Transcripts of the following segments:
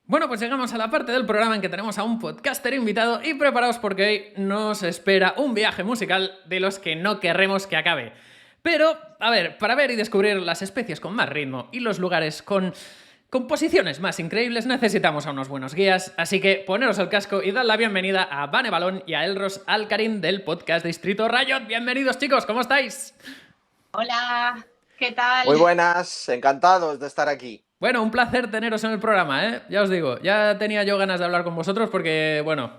Bueno, pues llegamos a la parte del programa en que tenemos a un podcaster invitado y preparaos porque hoy nos espera un viaje musical de los que no querremos que acabe. Pero, a ver, para ver y descubrir las especies con más ritmo y los lugares con composiciones más increíbles necesitamos a unos buenos guías, así que poneros el casco y dad la bienvenida a Vane Balón y a Elros Alcarín del podcast Distrito Riot. Bienvenidos, chicos, ¿cómo estáis? Hola, ¿qué tal? Muy buenas, encantados de estar aquí. Bueno, un placer teneros en el programa, ¿eh? Ya os digo, ya tenía yo ganas de hablar con vosotros porque, bueno,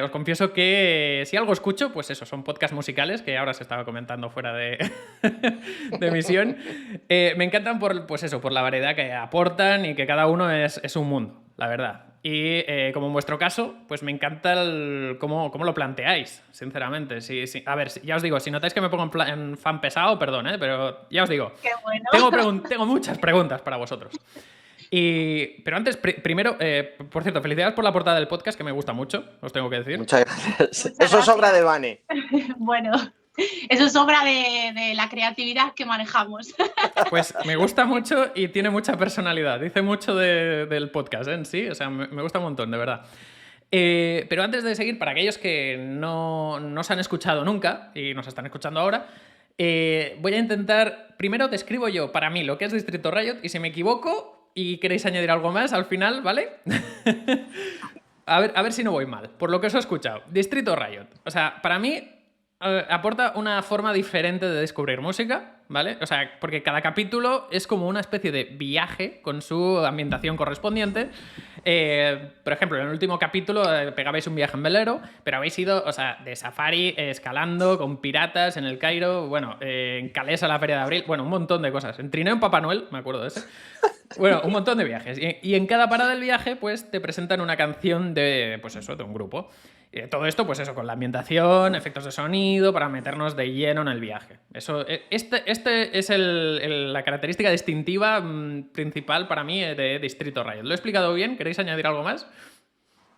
os confieso que si algo escucho, pues eso, son podcasts musicales, que ahora se estaba comentando fuera de, de emisión. Me encantan pues eso, por la variedad que aportan y que cada uno es un mundo, la verdad. Y como en vuestro caso, pues me encanta cómo lo planteáis, sinceramente. A ver, ya os digo, si notáis que me pongo en fan pesado, perdón, pero ya os digo, Qué bueno. tengo muchas preguntas para vosotros. Pero antes, primero, por cierto, felicidades por la portada del podcast, que me gusta mucho, os tengo que decir. Muchas gracias. Muchas Eso es obra gracias. de Vane. Bueno, eso es obra de la creatividad que manejamos. Pues me gusta mucho y tiene mucha personalidad. Dice mucho del podcast en sí. O sea, me gusta un montón, de verdad. Pero antes de seguir, para aquellos que no se han escuchado nunca y nos están escuchando ahora, voy a intentar... Primero describo yo, para mí, lo que es Distrito Riot, y si me equivoco y queréis añadir algo más al final, ¿vale? A ver si no voy mal. Por lo que os he escuchado. Distrito Riot. O sea, para mí... aporta una forma diferente de descubrir música, ¿vale? O sea, porque cada capítulo es como una especie de viaje con su ambientación correspondiente. Por ejemplo, en el último capítulo pegabais un viaje en velero, pero habéis ido, o sea, de safari, escalando, con piratas en el Cairo, bueno, en Calés a la Feria de Abril, bueno, un montón de cosas. En trineo en Papá Noel, me acuerdo de ese. Bueno, un montón de viajes. Y en cada parada del viaje, pues, te presentan una canción de, pues eso, de un grupo. Y todo esto, pues eso, con la ambientación, efectos de sonido, para meternos de lleno en el viaje. Este es la característica distintiva principal para mí de Distrito Riot. ¿Lo he explicado bien? ¿Queréis añadir algo más?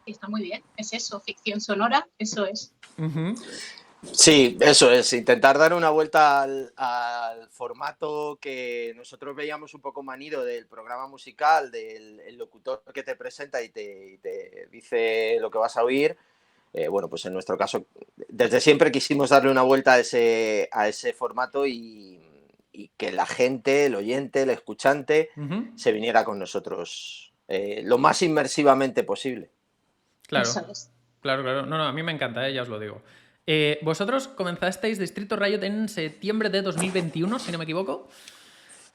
Está muy bien, es eso, ficción sonora, eso es. Uh-huh. Sí, eso es, intentar dar una vuelta al formato que nosotros veíamos un poco manido del programa musical, del el locutor que te presenta y te dice lo que vas a oír. Bueno, pues en nuestro caso, desde siempre quisimos darle una vuelta a ese formato y que la gente, el oyente, el escuchante, se viniera con nosotros lo más inmersivamente posible. Claro, eso es. claro. No, a mí me encanta, ya os lo digo. Vosotros comenzasteis Distrito Riot en septiembre de 2021, si no me equivoco.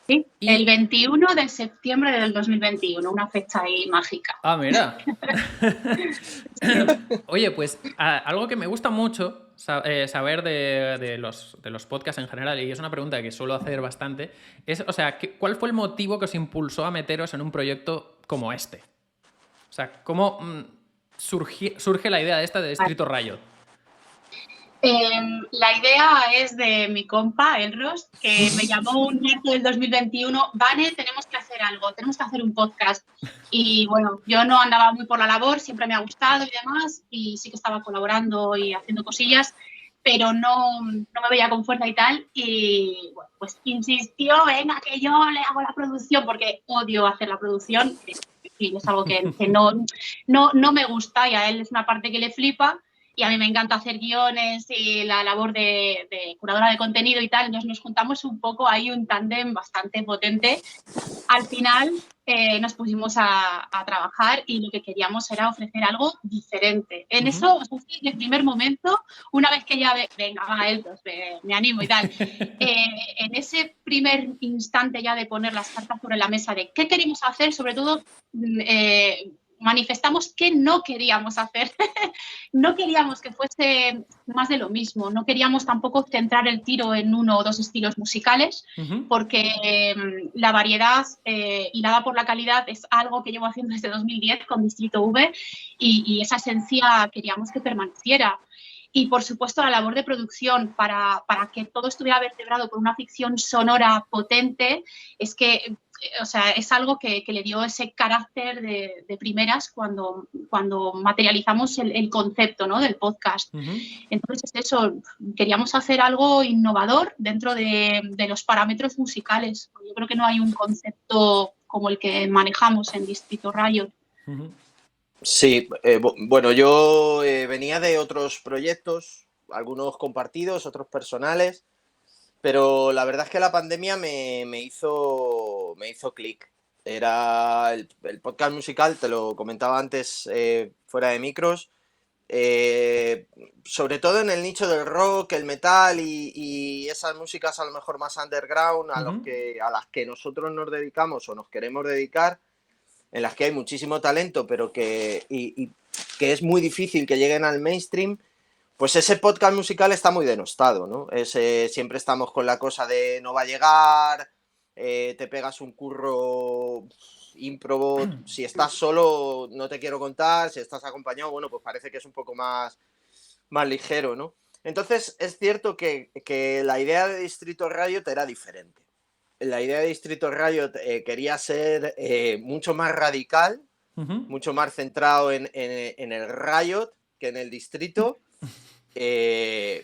Sí, el 21 de septiembre del 2021, una fecha ahí mágica. Ah, mira. Oye, pues algo que me gusta mucho saber de los podcasts en general, y es una pregunta que suelo hacer bastante, es, o sea, ¿cuál fue el motivo que os impulsó a meteros en un proyecto como este? O sea, ¿cómo surge la idea esta de Distrito Riot? La idea es de mi compa, Elros, que me llamó un marzo del 2021, Vane, tenemos que hacer algo, tenemos que hacer un podcast. Y bueno, yo no andaba muy por la labor, siempre me ha gustado y demás, y sí que estaba colaborando y haciendo cosillas, pero no me veía con fuerza y tal. Y bueno, pues insistió, venga, que yo le hago la producción, porque odio hacer la producción. Y es algo que no me gusta y a él es una parte que le flipa. Y a mí me encanta hacer guiones y la labor de curadora de contenido y tal. Entonces nos juntamos un poco, hay un tándem bastante potente. Al final nos pusimos a trabajar y lo que queríamos era ofrecer algo diferente. En eso, en el primer momento, una vez que ya venga, va él, pues me animo y tal. En ese primer instante ya de poner las cartas sobre la mesa de qué queríamos hacer, sobre todo... manifestamos que no queríamos hacer. No queríamos que fuese más de lo mismo. No queríamos tampoco centrar el tiro en uno o dos estilos musicales, porque la variedad hilada por la calidad es algo que llevo haciendo desde 2010 con Distrito V y esa esencia queríamos que permaneciera. Y, por supuesto, la labor de producción para que todo estuviera vertebrado por una ficción sonora potente es que, o sea, es algo que le dio ese carácter de primeras cuando materializamos el concepto, ¿no?, del podcast. Entonces, es eso, queríamos hacer algo innovador dentro de los parámetros musicales. Yo creo que no hay un concepto como el que manejamos en Distrito Riot. Sí, bueno, yo venía de otros proyectos, algunos compartidos, otros personales, pero la verdad es que la pandemia me hizo clic. Era el podcast musical, te lo comentaba antes fuera de micros, eh, sobre todo en el nicho del rock, el metal y esas músicas a lo mejor más underground Ujú. a las que nosotros nos dedicamos o nos queremos dedicar, en las que hay muchísimo talento, pero y que es muy difícil que lleguen al mainstream. Pues ese podcast musical está muy denostado, ¿no? Siempre estamos con la cosa de no va a llegar, te pegas un curro ímprobo, si estás solo no te quiero contar, si estás acompañado, bueno, pues parece que es un poco más ligero, ¿no? Entonces es cierto que la idea de Distrito Riot era diferente. La idea de Distrito Riot quería ser mucho más radical, Ujú. mucho más centrado en el Riot que en el distrito.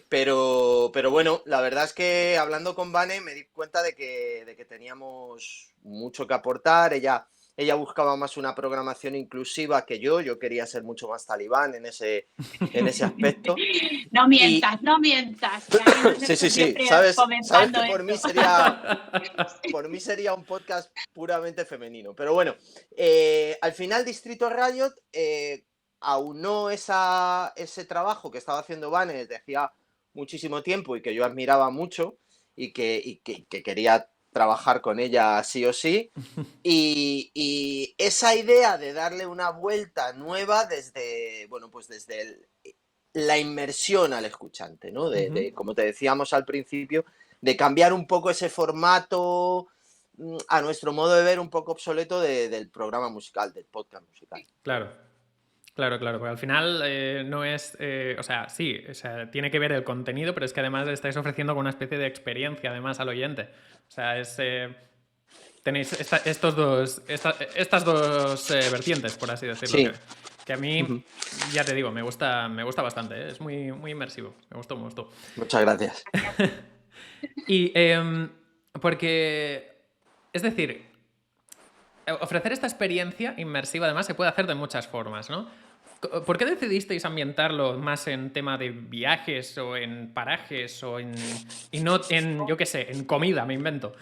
Pero bueno, la verdad es que hablando con Vane me di cuenta de que teníamos mucho que aportar. Ella buscaba más una programación inclusiva que yo quería ser mucho más talibán en ese aspecto. No Y mientas, no mientas. Que ahí nos sí, hemos sí, sí, siempre sabes comentando que esto. por mí sería un podcast puramente femenino. Pero bueno, al final Distrito Riot aunó ese trabajo que estaba haciendo Vane desde hacía muchísimo tiempo y que yo admiraba mucho y que quería trabajar con ella sí o sí. Y esa idea de darle una vuelta nueva bueno, pues desde la inmersión al escuchante, ¿no? Ujú. Como te decíamos al principio, de cambiar un poco ese formato a nuestro modo de ver un poco obsoleto del programa musical, del podcast musical. Claro, claro, claro, porque al final no es, o sea, sí, o sea, tiene que ver el contenido, pero es que además estáis ofreciendo como una especie de experiencia además al oyente. O sea, tenéis estas dos vertientes, por así decirlo, Sí. que a mí, Ujú. ya te digo, me gusta bastante, ¿eh? Es muy, muy inmersivo, me gustó, me gustó. Muchas gracias. Y porque, es decir, ofrecer esta experiencia inmersiva además se puede hacer de muchas formas, ¿no? ¿Por qué decidisteis ambientarlo más en tema de viajes o en parajes y no en, yo qué sé, en comida, me invento?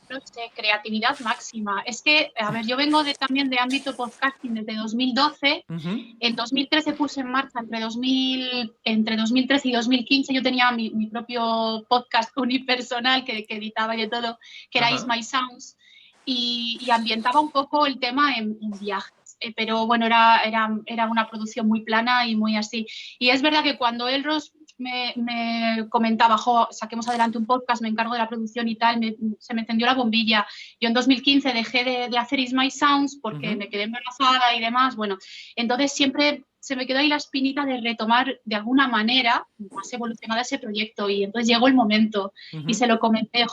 No sé, creatividad máxima. Es que, a ver, yo vengo también de ámbito podcasting desde 2012. Ujú. En 2013 puse en marcha, entre 2013 y 2015, yo tenía mi propio podcast unipersonal que editaba y de todo, que era Is Ajá. My Sounds, y ambientaba un poco el tema en viajes. Pero bueno, era una producción muy plana y muy así. Y es verdad que cuando Elros me comentaba, saquemos adelante un podcast, me encargo de la producción y tal, se me encendió la bombilla. Yo en 2015 dejé de hacer Is My Sounds porque me quedé embarazada y demás. Bueno, entonces siempre se me quedó ahí la espinita de retomar de alguna manera más evolucionada ese proyecto y entonces llegó el momento y se lo comenté,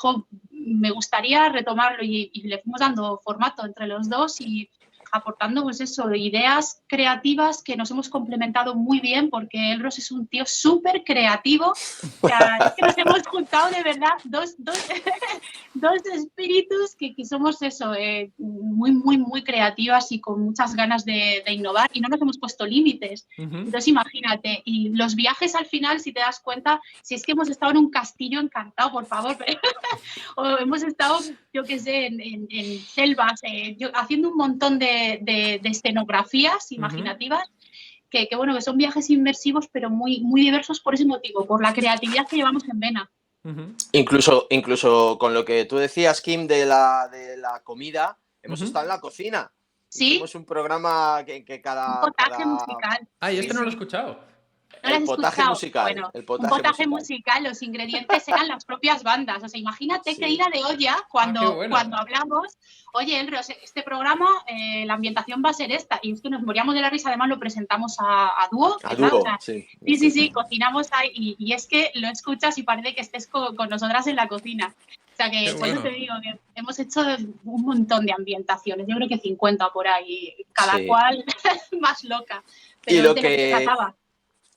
me gustaría retomarlo y le fuimos dando formato entre los dos y aportando pues eso, ideas creativas que nos hemos complementado muy bien porque Elros es un tío súper creativo. O sea, es que nos hemos juntado de verdad dos espíritus que somos eso, muy, muy, muy creativas y con muchas ganas de innovar y no nos hemos puesto límites. Entonces imagínate, y los viajes al final, si te das cuenta, si es que hemos estado en un castillo encantado, por favor, o hemos estado, yo qué sé, en selvas, haciendo un montón de escenografías imaginativas, que bueno, que son viajes inmersivos, pero muy, muy diversos por ese motivo, por la creatividad que llevamos en vena. Incluso con lo que tú decías, Kim, de la comida, hemos estado en la cocina. Sí, Hicimos un programa que un potaje musical. Ay, Sí, este no lo he sí. escuchado. ¿No lo El has potaje escuchado? musical. Bueno, El un potaje potaje musical. musical, los ingredientes eran las propias bandas. O sea, imagínate qué Sí. ira de olla Qué cuando bueno. hablamos, oye, Elros, este programa, la ambientación va a ser esta. Y es que nos moríamos de la risa, además lo presentamos a dúo, A ¿verdad? O dúo, sea, sí. sí, cocinamos ahí. Y es que lo escuchas y parece que estés con nosotras en la cocina. O sea, que Qué por eso bueno. te digo que hemos hecho un montón de ambientaciones. Yo creo que 50 por ahí, cada Sí. cual más loca. Y Pero lo de lo que que, trataba.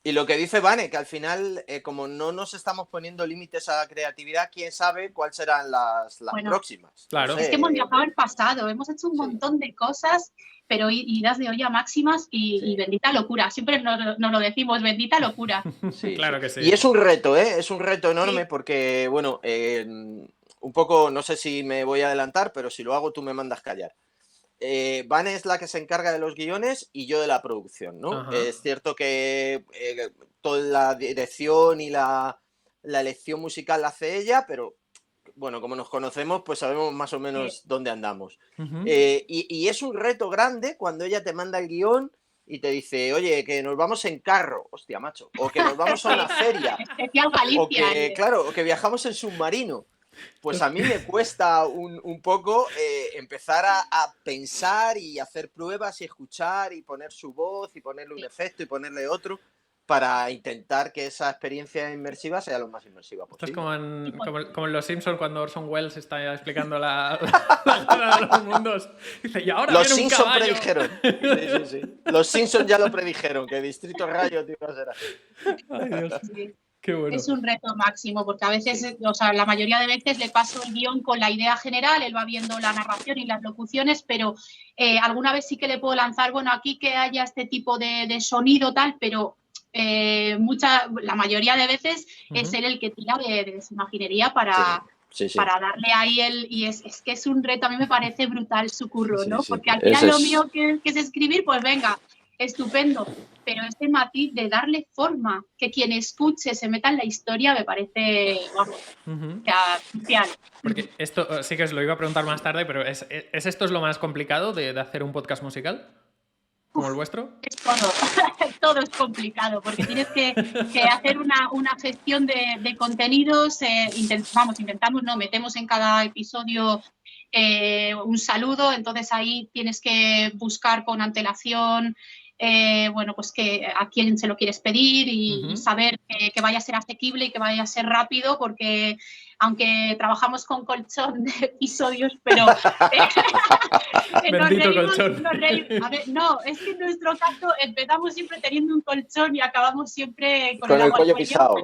Y lo que dice Vane, que al final, como no nos estamos poniendo límites a la creatividad, quién sabe cuáles serán las Bueno, próximas. Claro. No es sé, que hemos viajado al pasado, hemos hecho un sí. montón de cosas, pero idas de olla máximas y Sí. bendita locura. Siempre nos lo decimos, bendita locura. Sí, Claro sí. que sí. Y es un reto, ¿eh? Es un reto enorme Sí. porque, bueno, un poco, no sé si me voy a adelantar, pero si lo hago tú me mandas callar. Vane es la que se encarga de los guiones y yo de la producción, ¿no? Ajá. Es cierto que toda la dirección y la elección musical la hace ella, pero bueno, como nos conocemos, pues sabemos más o menos dónde andamos. Ujú. Y es un reto grande cuando ella te manda el guión y te dice, oye, que nos vamos en carro, hostia, macho, o que nos vamos a una feria, Especial Galicia. o que, claro, o que viajamos en submarino. Pues a mí me cuesta un poco empezar a pensar y hacer pruebas y escuchar y poner su voz y ponerle un efecto y ponerle otro para intentar que esa experiencia inmersiva sea lo más inmersiva Esto es posible. como en Los Simpsons cuando Orson Welles está explicando la guerra de los mundos. Dice, y ahora Los viene un Simpsons caballo. predijeron. Sí, sí. Los Simpsons ya lo predijeron, que Distrito Rayo iba a ser así. Ay, Dios. Sí. Qué bueno. Es un reto máximo, porque a veces, Sí. o sea, la mayoría de veces le paso el guión con la idea general, él va viendo la narración y las locuciones, pero alguna vez sí que le puedo lanzar, bueno, aquí que haya este tipo de sonido tal, pero la mayoría de veces es él el que tira de su imaginería para... Sí, sí. Para darle ahí y es que es un reto, a mí me parece brutal su curro, ¿no? Sí, sí. Porque al final lo mío que es escribir, pues venga, estupendo, pero este matiz de darle forma, que quien escuche se meta en la historia, me parece, vamos, crucial. Porque esto sí que os lo iba a preguntar más tarde, pero ¿es esto es lo más complicado de hacer un podcast musical? ¿Como el vuestro? Es todo, todo es complicado, porque tienes que hacer una gestión de contenidos, metemos en cada episodio un saludo, entonces ahí tienes que buscar con antelación, bueno, pues a quién se lo quieres pedir y saber que vaya a ser asequible y que vaya a ser rápido, porque aunque trabajamos con colchón de episodios, pero Bendito colchón. A ver, no, es que en nuestro caso empezamos siempre teniendo un colchón y acabamos siempre con el cuello pisado.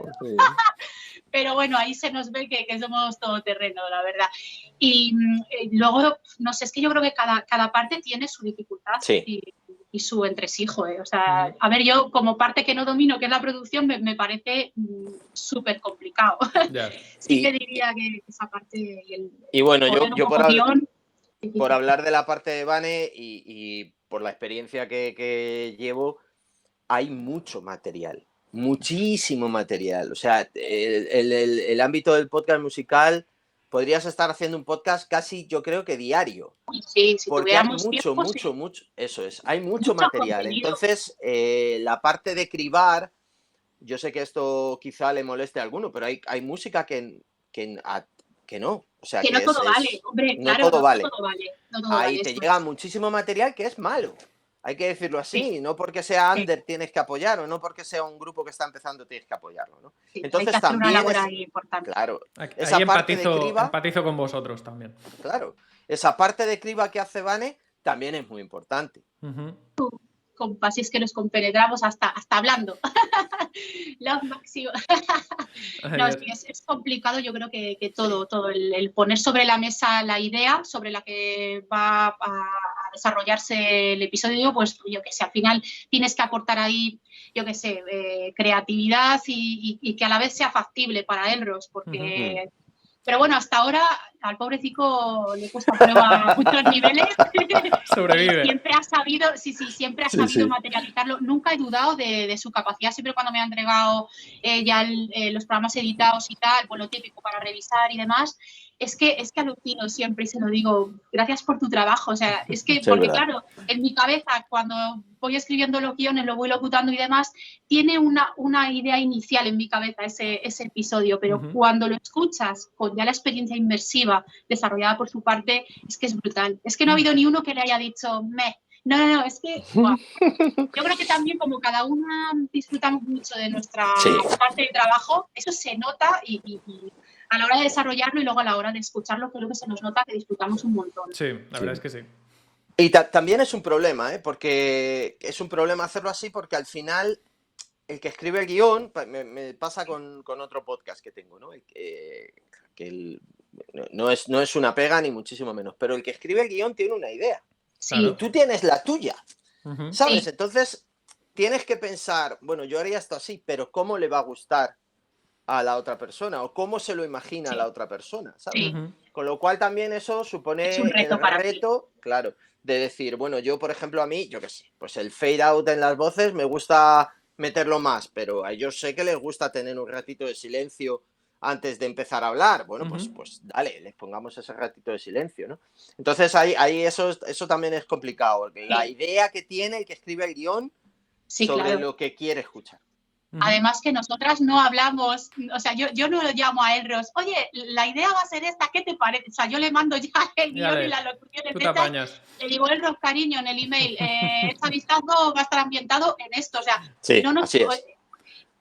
Pero bueno, ahí se nos ve que somos todoterreno, la verdad. Y luego, no sé, es que yo creo que cada parte tiene su dificultad y su entresijo. O sea, a ver, yo como parte que no domino, que es la producción, me parece súper complicado. Yeah. Sí que diría que esa parte y bueno, yo por hablar de la parte de Vane y por la experiencia que llevo, hay mucho material. Muchísimo material. O sea, el ámbito del podcast musical, podrías estar haciendo un podcast casi, yo creo que diario. Sí, si porque hay mucho. Eso es, hay mucho material. Contenido. Entonces, la parte de cribar, yo sé que esto quizá le moleste a alguno, pero hay música que no. O sea, que no todo vale, hombre, claro, no todo vale. Ahí te llega muchísimo material que es malo. Hay que decirlo así, sí. no porque sea under tienes que apoyarlo, no porque sea un grupo que está empezando tienes que apoyarlo, ¿no? Sí, entonces hay que hacer también una labor ahí importante. Claro, esa parte de criba, empatizo con vosotros también. Claro, esa parte de criba que hace Vane también es muy importante. Así es que nos compenetramos hasta hablando. Lo máximo. No, es complicado, yo creo que todo el poner sobre la mesa la idea sobre la que va a desarrollarse el episodio, pues yo que sé, al final tienes que aportar ahí, yo que sé, creatividad y que a la vez sea factible para Elros, porque... Pero bueno, hasta ahora al pobrecito le cuesta prueba a muchos niveles. Sobrevive. Siempre ha sabido, siempre ha sabido materializarlo. Nunca he dudado de su capacidad. Siempre cuando me ha entregado ya los programas editados y tal, pues lo típico para revisar y demás, es que alucino siempre y se lo digo, gracias por tu trabajo. O sea, es que, porque claro, en mi cabeza, cuando voy escribiendo los guiones, lo voy locutando y demás, tiene una idea inicial en mi cabeza ese episodio, pero cuando lo escuchas con ya la experiencia inmersiva desarrollada por su parte, es que es brutal. Es que no ha habido ni uno que le haya dicho, no, es que yo creo que también como cada una disfrutamos mucho de nuestra parte de trabajo, eso se nota y a la hora de desarrollarlo y luego a la hora de escucharlo, creo que se nos nota que disfrutamos un montón. Sí, la verdad es que sí. Y también es un problema, porque es un problema hacerlo así porque al final el que escribe el guión, me pasa con otro podcast que tengo, ¿no? No es una pega ni muchísimo menos, pero el que escribe el guión tiene una idea. Sí. Y tú tienes la tuya, Ujú. ¿sabes? Sí. Entonces tienes que pensar, bueno, yo haría esto así, pero ¿cómo le va a gustar a la otra persona? ¿O cómo se lo imagina Sí. la otra persona? ¿Sabes? Sí. Ujú. Con lo cual también eso Es supone un el reto para ti. reto, claro, de decir, bueno, yo por ejemplo a mí, yo qué sé, pues el fade out en las voces me gusta meterlo más, pero a ellos sé que les gusta tener un ratito de silencio antes de empezar a hablar. Bueno, Ujú. pues dale, les pongamos ese ratito de silencio, ¿no? Entonces ahí eso también es complicado. La Sí. idea que tiene el que escribe el guión Sí, sobre claro. lo que quiere escuchar. Ujú. Además que nosotras no hablamos, o sea, yo no lo llamo a Elros, oye, la idea va a ser esta, ¿qué te parece? O sea, yo le mando ya el Ya guión y le, las locuciones tú te hechas, apañas. le digo, Elros, cariño, en el email, este vistazo va a estar ambientado en esto, o sea, Sí, no nos, así es.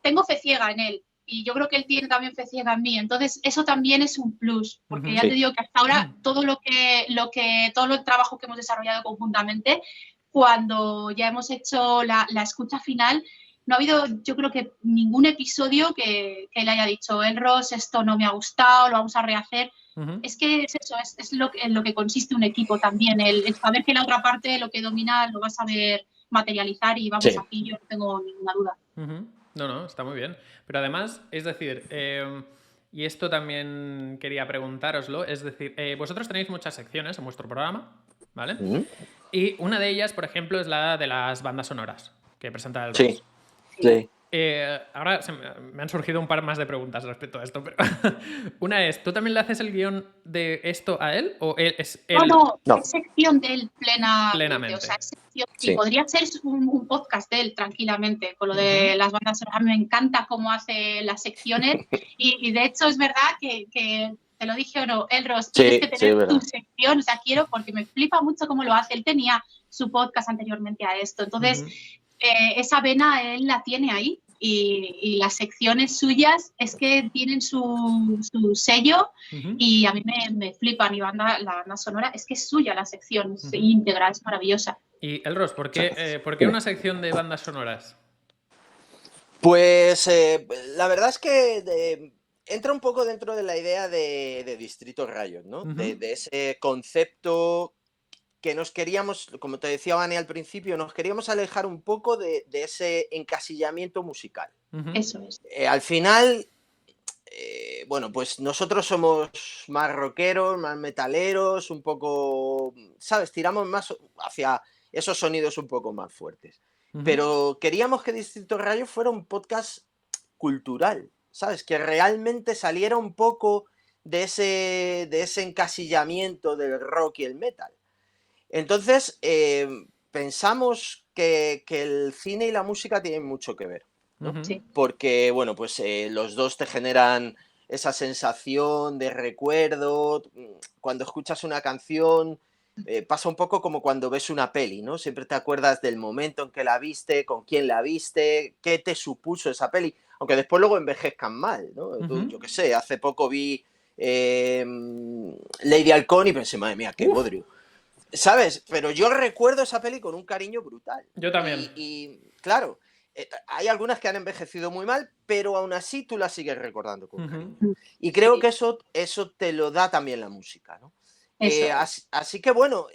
tengo fe ciega en él y yo creo que él tiene también fe ciega en mí, entonces eso también es un plus, porque Ujú. ya te Sí. digo que hasta ahora todo el trabajo que hemos desarrollado conjuntamente, cuando ya hemos hecho la escucha final, no ha habido, yo creo que ningún episodio que le haya dicho, Elros, esto no me ha gustado, lo vamos a rehacer. Ujú. Es que es eso, es en lo que consiste un equipo también, el saber que la otra parte lo que domina lo va a saber materializar y vamos, Sí. aquí yo no tengo ninguna duda. Ujú. No, está muy bien. Pero además, es decir, y esto también quería preguntároslo, es decir, vosotros tenéis muchas secciones en vuestro programa, ¿vale? Ujú. Y una de ellas, por ejemplo, es la de las bandas sonoras que presenta el Sí, Ross. Sí. sí. Ahora me han surgido un par más de preguntas respecto a esto, pero una es, ¿tú también le haces el guión de esto a él o es él No, No, es sección de él plenamente, o sea, plenamente? es sección, sí, sí. podría ser un podcast de él tranquilamente, con lo de Ujú. las bandas sonoras. A mí me encanta cómo hace las secciones y de hecho es verdad que te lo dije o no, Elros, tienes que Sí, sí, tener es tu verdad. sección, o sea, quiero porque me flipa mucho cómo lo hace. Él tenía su podcast anteriormente a esto, entonces Ujú. esa vena él la tiene ahí y las secciones suyas es que tienen su sello Ujú. y a mí me flipa la banda sonora, es que es suya la sección, es Ujú. íntegra, es maravillosa. Y Elros, Sí. ¿por qué Dime. una sección de bandas sonoras? Pues la verdad es que entra un poco dentro de la idea de Distrito Riot, ¿no? Ujú. De ese concepto que nos queríamos, como te decía Vani al principio, nos queríamos alejar un poco de ese encasillamiento musical. Ujú. Eso es. Al final, bueno, pues nosotros somos más rockeros, más metaleros, un poco, ¿sabes? Tiramos más hacia esos sonidos un poco más fuertes. Ujú. Pero queríamos que Distrito Rayo fuera un podcast cultural, ¿sabes? Que realmente saliera un poco de ese encasillamiento del rock y el metal. Entonces, pensamos que el cine y la música tienen mucho que ver, ¿no? Ujú. Sí. Porque, bueno, pues los dos te generan esa sensación de recuerdo. Cuando escuchas una canción, pasa un poco como cuando ves una peli, ¿no? Siempre te acuerdas del momento en que la viste, con quién la viste, qué te supuso esa peli, aunque después luego envejezcan mal, ¿no? Ujú. Yo qué sé, hace poco vi Lady Halcón y pensé, madre mía, qué Uf, bodrio. ¿Sabes? Pero yo recuerdo esa peli con un cariño brutal. yo también. Claro, hay algunas que han envejecido muy mal, pero aún así tú las sigues recordando con Ujú. cariño. Y creo Sí, que eso te lo da también la música, ¿no? eso es. Así que bueno,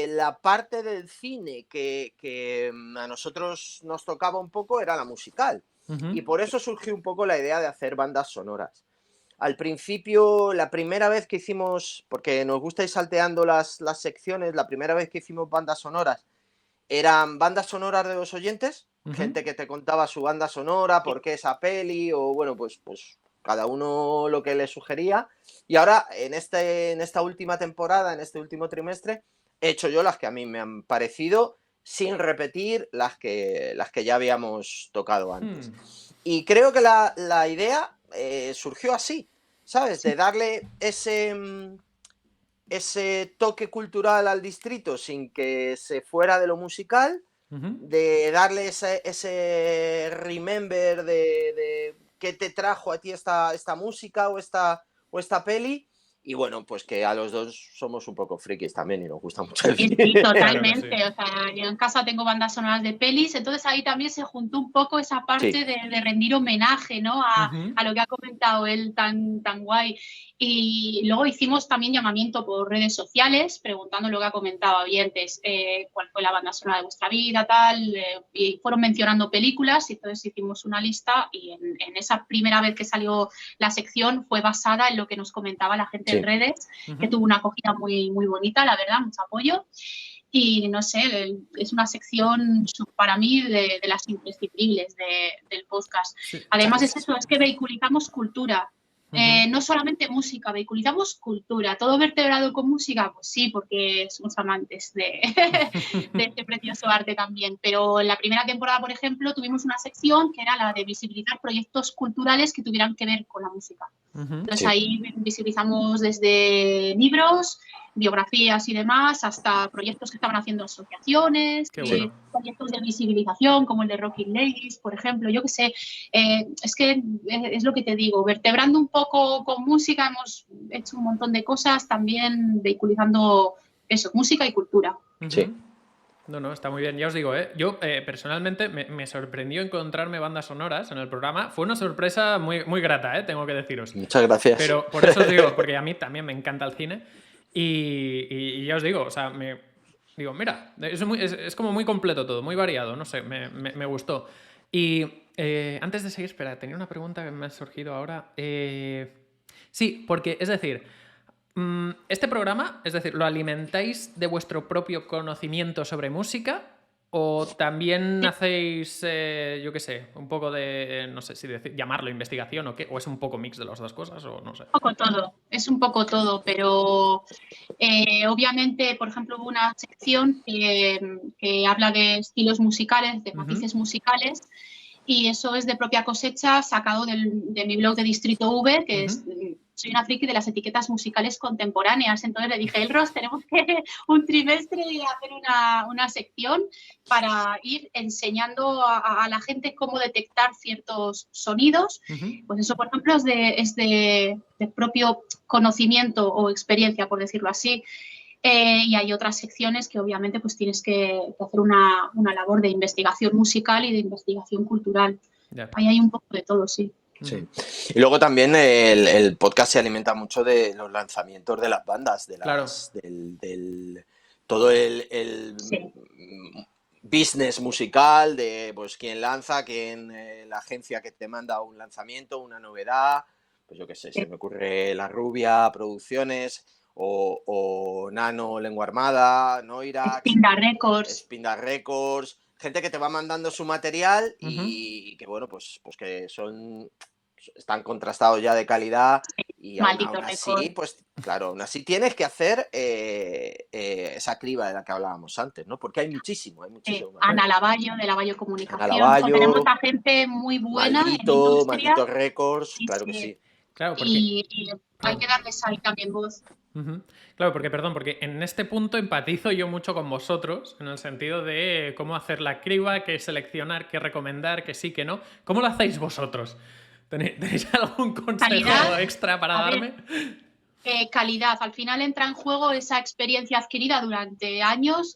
la parte del cine que a nosotros nos tocaba un poco era la musical. Ujú. Y por eso surgió un poco la idea de hacer bandas sonoras. Al principio, la primera vez que hicimos, porque nos gusta ir salteando las secciones, la primera vez que hicimos bandas sonoras, eran bandas sonoras de los oyentes, Ujú. gente que te contaba su banda sonora, por qué esa peli, o bueno, pues cada uno lo que le sugería. Y ahora, en esta última temporada, en este último trimestre, he hecho yo las que a mí me han parecido, sin repetir las que ya habíamos tocado antes. Y creo que la idea surgió así, ¿sabes? De darle ese toque cultural al distrito sin que se fuera de lo musical, Ujú. de darle ese remember de qué te trajo a ti esta música o esta peli, Y bueno, pues que a los dos somos un poco frikis también y nos gusta mucho el Sí, cine. sí, totalmente. Claro que O sea, yo en casa tengo bandas sonoras de pelis, entonces ahí también se juntó un poco esa Sí, parte de rendir homenaje, ¿no? Ujú. A lo que ha comentado él tan guay. Y luego hicimos también llamamiento por redes sociales, preguntando lo que ha comentado oyentes, cuál fue la banda sonora de vuestra vida, tal, y fueron mencionando películas, y entonces hicimos una lista, y en esa primera vez que salió la sección fue basada en lo que nos comentaba la gente en sí. redes, que Ujú. tuvo una acogida muy bonita, la verdad, mucho apoyo. Y no sé, es una sección para mí de las imprescindibles del podcast. Sí. Además es eso, es que vehiculizamos cultura. Ujú. No solamente música, vehiculizamos cultura. ¿Todo vertebrado con música? Pues sí, porque somos amantes de este precioso arte también. Pero en la primera temporada, por ejemplo, tuvimos una sección que era la de visibilizar proyectos culturales que tuvieran que ver con la música. Ujú. Entonces Sí. ahí visibilizamos desde libros, biografías y demás, hasta proyectos que estaban haciendo asociaciones, Qué bueno. proyectos de visibilización como el de Rocking Ladies, por ejemplo, yo qué sé. Es que es lo que te digo, vertebrando un poco con música hemos hecho un montón de cosas, también vehiculizando eso, música y cultura. Sí. Ujú. No, está muy bien. Ya os digo, yo personalmente me sorprendió encontrarme bandas sonoras en el programa. Fue una sorpresa muy grata, tengo que deciros. Muchas gracias. Pero por eso os digo, porque a mí también me encanta el cine. Y ya os digo, o sea, digo, mira, es como muy completo todo, muy variado, no sé, me gustó. Y antes de seguir, espera, tenía una pregunta que me ha surgido ahora. Sí, porque, es decir, este programa, es decir, ¿lo alimentáis de vuestro propio conocimiento sobre música? ¿O también hacéis, yo qué sé, un poco de, no sé si llamarlo investigación o qué? ¿O es un poco mix de las dos cosas? O no sé. Es un poco todo, pero obviamente, por ejemplo, hubo una sección que habla de estilos musicales, de matices musicales, y eso es de propia cosecha, sacado de mi blog de Distrito V, que es, soy una friki de las etiquetas musicales contemporáneas. Entonces le dije, Elros, tenemos que un trimestre hacer una sección para ir enseñando a la gente cómo detectar ciertos sonidos. Pues eso, por ejemplo, es de propio conocimiento o experiencia, por decirlo así. Y hay otras secciones que obviamente pues tienes que hacer una labor de investigación musical y de investigación cultural. Ya. Ahí hay un poco de todo, sí. Sí. Y luego también el podcast se alimenta mucho de los lanzamientos de las bandas, Claro. todo el Sí. business musical de pues quién lanza, la agencia que te manda un lanzamiento, una novedad, pues yo qué sé, se me ocurre La Rubia Producciones o Nano Lengua Armada, Noirax, Spinda Records, gente que te va mandando su material y que bueno, pues que están contrastados ya de calidad y aún así, pues claro, aún así tienes que hacer esa criba de la que hablábamos antes, ¿no? Porque hay muchísimo. Ana Lavallo, de Lavallo Comunicación. Ana Lavallo, tenemos a gente muy buena Maldito Records, claro que sí. Claro, porque... Y hay que darles ahí también voz. Claro, porque en este punto empatizo yo mucho con vosotros, en el sentido de cómo hacer la criba, qué seleccionar, qué recomendar, qué sí, qué no. ¿Cómo lo hacéis vosotros? ¿Tenéis algún consejo extra para darme? Calidad. Al final entra en juego esa experiencia adquirida durante años,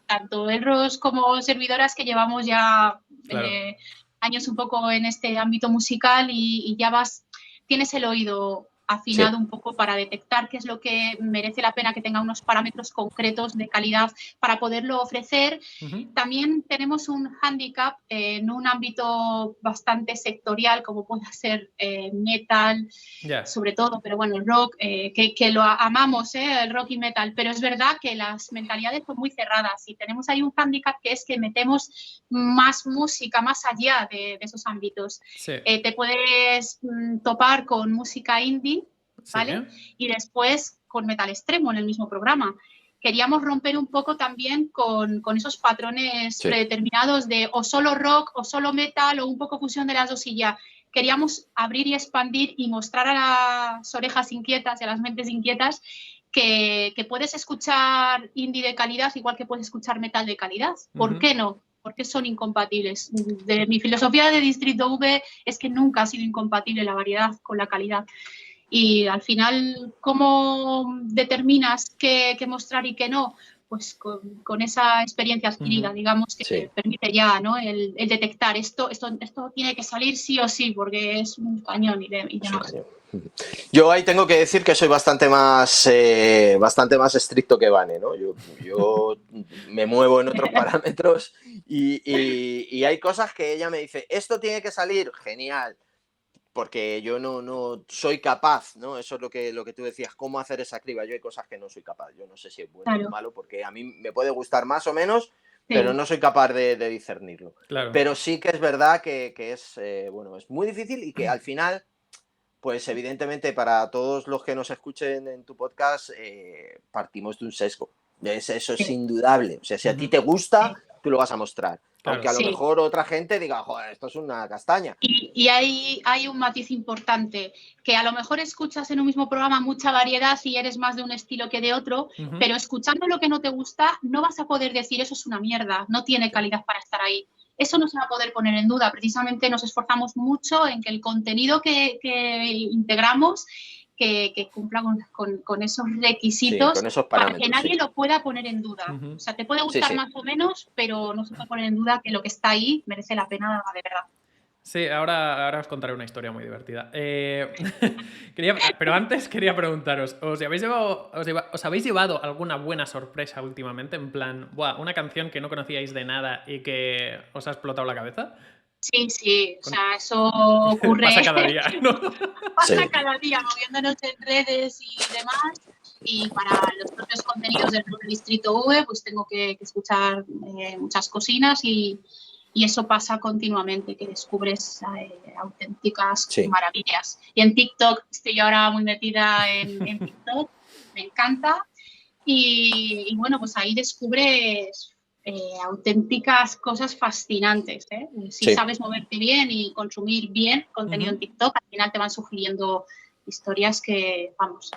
tanto Elros como servidoras que llevamos ya años un poco en este ámbito musical y ya tienes el oído afinado un poco para detectar qué es lo que merece la pena que tenga unos parámetros concretos de calidad para poderlo ofrecer. También tenemos un hándicap en un ámbito bastante sectorial como puede ser metal, sobre todo, pero bueno, el rock, que lo amamos, el rock y metal, pero es verdad que las mentalidades son muy cerradas y tenemos ahí un hándicap que es que metemos más música más allá de esos ámbitos. Te puedes topar con música indie, ¿vale? Y después con metal extremo en el mismo programa. Queríamos romper un poco también con esos patrones predeterminados de o solo rock o solo metal o un poco fusión de las dos y ya. Queríamos abrir y expandir y mostrar a las orejas inquietas y a las mentes inquietas que puedes escuchar indie de calidad igual que puedes escuchar metal de calidad. ¿Por qué no? Porque son incompatibles. Mi filosofía de Distrito V es que nunca ha sido incompatible la variedad con la calidad. Y al final, ¿cómo determinas qué mostrar y qué no? Pues con esa experiencia adquirida, digamos, que te permite ya, ¿no? el detectar esto tiene que salir sí o sí, porque es un cañón y demás. Yo ahí tengo que decir que soy bastante más estricto que Vane, ¿no? Yo me muevo en otros parámetros y hay cosas que ella me dice, esto tiene que salir, genial, porque yo no soy capaz, ¿no? Eso es lo que tú decías, cómo hacer esa criba. Yo hay cosas que no soy capaz, yo no sé si es bueno o malo, porque a mí me puede gustar más o menos, pero no soy capaz de discernirlo. Claro. Pero sí que es verdad que es, es muy difícil y que al final, pues evidentemente para todos los que nos escuchen en tu podcast, partimos de un sesgo. Eso es indudable. O sea, si a ti te gusta, tú lo vas a mostrar. Claro. Aunque a lo mejor otra gente diga, joder, esto es una castaña. Y hay un matiz importante, que a lo mejor escuchas en un mismo programa mucha variedad y eres más de un estilo que de otro, pero escuchando lo que no te gusta, no vas a poder decir eso es una mierda, no tiene calidad para estar ahí. Eso no se va a poder poner en duda. Precisamente nos esforzamos mucho en que el contenido que integramos que cumpla con esos requisitos, con esos para que nadie lo pueda poner en duda. O sea, te puede gustar más o menos, pero no se puede poner en duda que lo que está ahí merece la pena de verdad. Sí, ahora os contaré una historia muy divertida. Pero antes quería preguntaros, ¿os habéis llevado alguna buena sorpresa últimamente? En plan, una canción que no conocíais de nada y que os ha explotado la cabeza. Sí, o sea, eso ocurre. Pasa cada día, ¿no? Pasa cada día, moviéndonos en redes y demás. Y para los propios contenidos del Distrito V, pues tengo que escuchar muchas cosinas y eso pasa continuamente, que descubres auténticas maravillas. Y en TikTok, estoy ahora muy metida en TikTok, me encanta. Y bueno, pues ahí descubres auténticas cosas fascinantes. Si sabes moverte bien y consumir bien contenido en TikTok, al final te van sugiriendo historias que, vamos,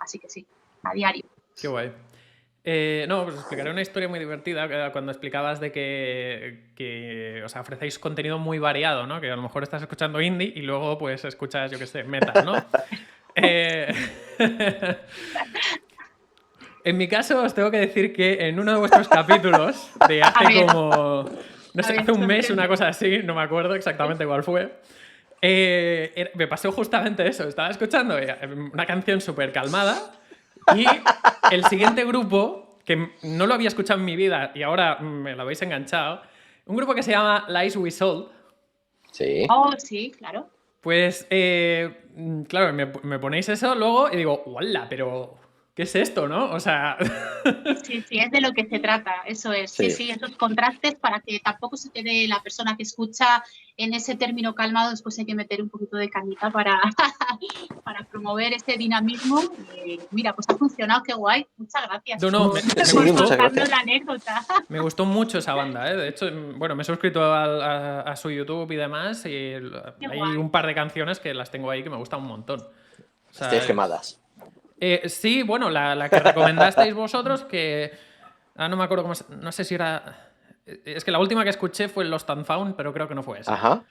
así que sí, a diario. Qué guay. No, pues explicaré una historia muy divertida cuando explicabas de que o sea, ofrecéis contenido muy variado, ¿no? Que a lo mejor estás escuchando indie y luego pues escuchas, yo qué sé, metal, ¿no? En mi caso os tengo que decir que en uno de vuestros capítulos de hace como, no sé, hace un mes, una cosa así, no me acuerdo exactamente cuál fue, me pasó justamente eso. Estaba escuchando una canción súper calmada y el siguiente grupo, que no lo había escuchado en mi vida y ahora me lo habéis enganchado, un grupo que se llama Lies We Sold. Sí. Oh, sí, claro. Pues, claro, me ponéis eso luego y digo, ¡hola! Pero ¿qué es esto, no? O sea... Sí, es de lo que se trata, eso es. Sí, esos contrastes para que tampoco se quede la persona que escucha en ese término calmado. Después hay que meter un poquito de cañita para promover ese dinamismo. Mira, pues ha funcionado, qué guay. Muchas gracias. Muchas gracias. La anécdota. Me gustó mucho esa banda, ¿eh? De hecho, bueno, me he suscrito a su YouTube y demás y hay un par de canciones que las tengo ahí que me gustan un montón. O sea, estáis quemadas. Sí, bueno, la que recomendasteis vosotros, que... no me acuerdo cómo... No sé si era... Es que la última que escuché fue Lost and Found, pero creo que no fue esa. Ajá.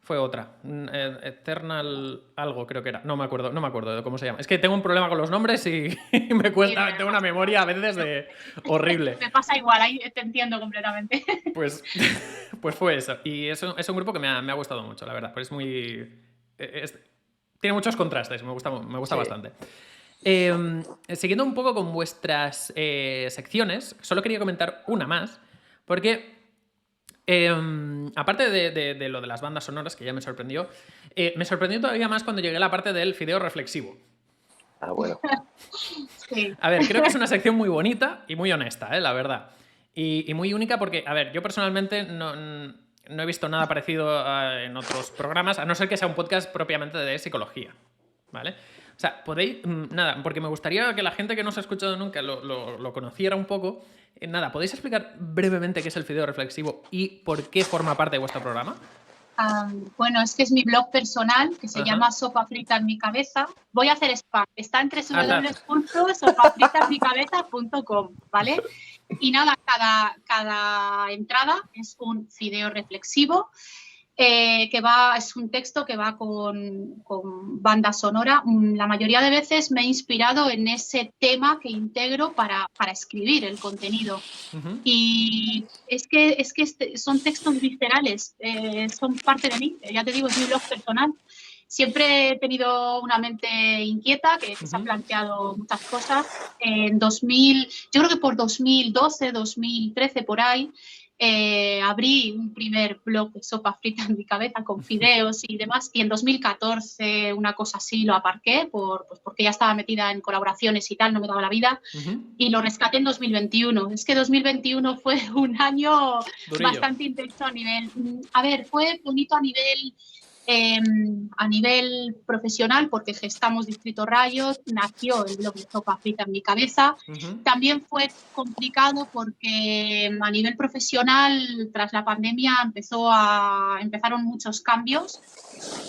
Fue otra. Eternal algo, creo que era. No me acuerdo de cómo se llama. Es que tengo un problema con los nombres y me cuesta... Tengo una memoria a veces horrible. Me pasa igual, ahí te entiendo completamente. Pues fue eso. Y es un grupo que me ha gustado mucho, la verdad. Pues es muy... tiene muchos contrastes, me gusta bastante. Siguiendo un poco con vuestras secciones, solo quería comentar una más, porque aparte de lo de las bandas sonoras, que ya me sorprendió todavía más cuando llegué a la parte del fideo reflexivo. Ah, bueno. Sí. A ver, creo que es una sección muy bonita y muy honesta, la verdad. Y muy única porque, a ver, yo personalmente no he visto nada parecido en otros programas, a no ser que sea un podcast propiamente de psicología, ¿vale? O sea, podéis... Nada, porque me gustaría que la gente que no os ha escuchado nunca lo conociera un poco. Nada, ¿podéis explicar brevemente qué es el fideo reflexivo y por qué forma parte de vuestro programa? Bueno, es que es mi blog personal, que se llama Sopa Frita en mi Cabeza. Voy a hacer spam. Está en www.sopafritasmicabeza.com, ¿vale? Y nada, cada entrada es un fideo reflexivo. es un texto que va con banda sonora. La mayoría de veces me he inspirado en ese tema que integro para escribir el contenido. Y es que son textos viscerales, son parte de mí, ya te digo, es mi blog personal. Siempre he tenido una mente inquieta que se ha planteado muchas cosas. Yo creo que por 2012, 2013, por ahí, abrí un primer blog de sopa frita en mi cabeza con fideos y demás, y en 2014 una cosa así lo aparqué porque ya estaba metida en colaboraciones y tal, no me daba la vida, y lo rescaté en 2021. Es que 2021 fue un año Durillo. bastante intenso fue bonito a nivel profesional, porque gestamos Distrito Rayos, nació el blog de sopa frita en mi cabeza. También fue complicado porque a nivel profesional, tras la pandemia, empezaron muchos cambios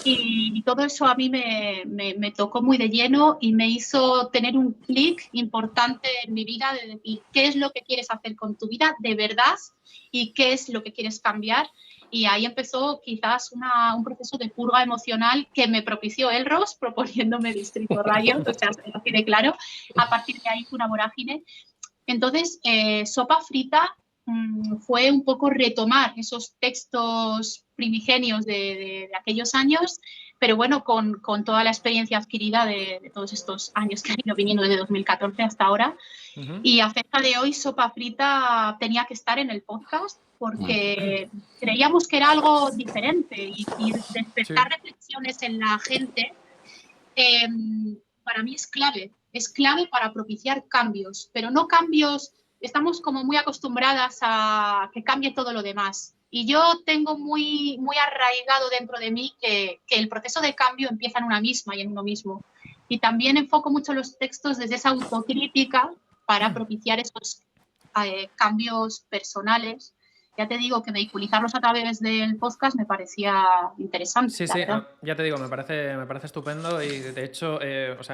y todo eso a mí me tocó muy de lleno y me hizo tener un clic importante en mi vida de decir qué es lo que quieres hacer con tu vida de verdad y qué es lo que quieres cambiar. Y ahí empezó quizás un proceso de purga emocional que me propició Elros proponiéndome Distrito Rayos, o sea, así de claro. A partir de ahí fue una vorágine. Entonces, Sopa Frita fue un poco retomar esos textos primigenios de aquellos años, pero bueno, con toda la experiencia adquirida de todos estos años que han ido viniendo desde 2014 hasta ahora. Y a fecha de hoy, Sopa Frita tenía que estar en el podcast porque creíamos que era algo diferente y despertar reflexiones en la gente para mí es clave para propiciar cambios, pero no cambios, estamos como muy acostumbradas a que cambie todo lo demás. Y yo tengo muy, muy arraigado dentro de mí que el proceso de cambio empieza en una misma y en uno mismo. Y también enfoco mucho los textos desde esa autocrítica para propiciar esos cambios personales. Ya te digo que vehiculizarlos a través del podcast me parecía interesante. Sí, ya te digo, me parece estupendo y de hecho,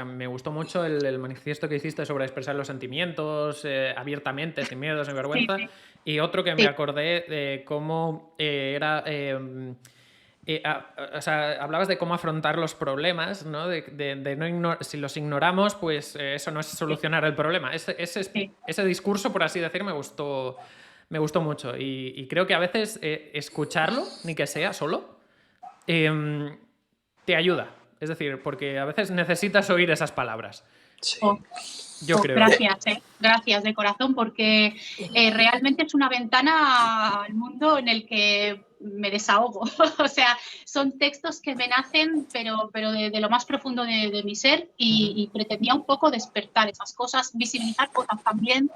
me gustó mucho el manifiesto que hiciste sobre expresar los sentimientos abiertamente, sin miedo, sin vergüenza. Sí. Y otro que me acordé de cómo era... hablabas de cómo afrontar los problemas, ¿no? Si los ignoramos, pues eso no es solucionar el problema. Ese discurso, por así decir, me gustó mucho. Y creo que a veces escucharlo, ni que sea solo, te ayuda. Es decir, porque a veces necesitas oír esas palabras. Sí. Yo creo. Gracias de corazón, porque realmente es una ventana al mundo en el que me desahogo. O sea, son textos que me nacen, pero de lo más profundo de mi ser y pretendía un poco despertar esas cosas, visibilizar cosas también.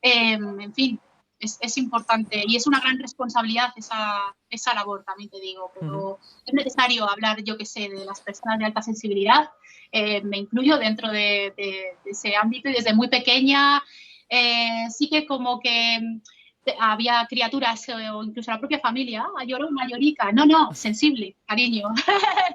En fin, es importante y es una gran responsabilidad esa labor, también te digo, pero es necesario hablar, yo que sé, de las personas de alta sensibilidad. Me incluyo dentro de ese ámbito y desde muy pequeña sí que como que había criaturas o incluso la propia familia, lloró una llorica, no, sensible, cariño.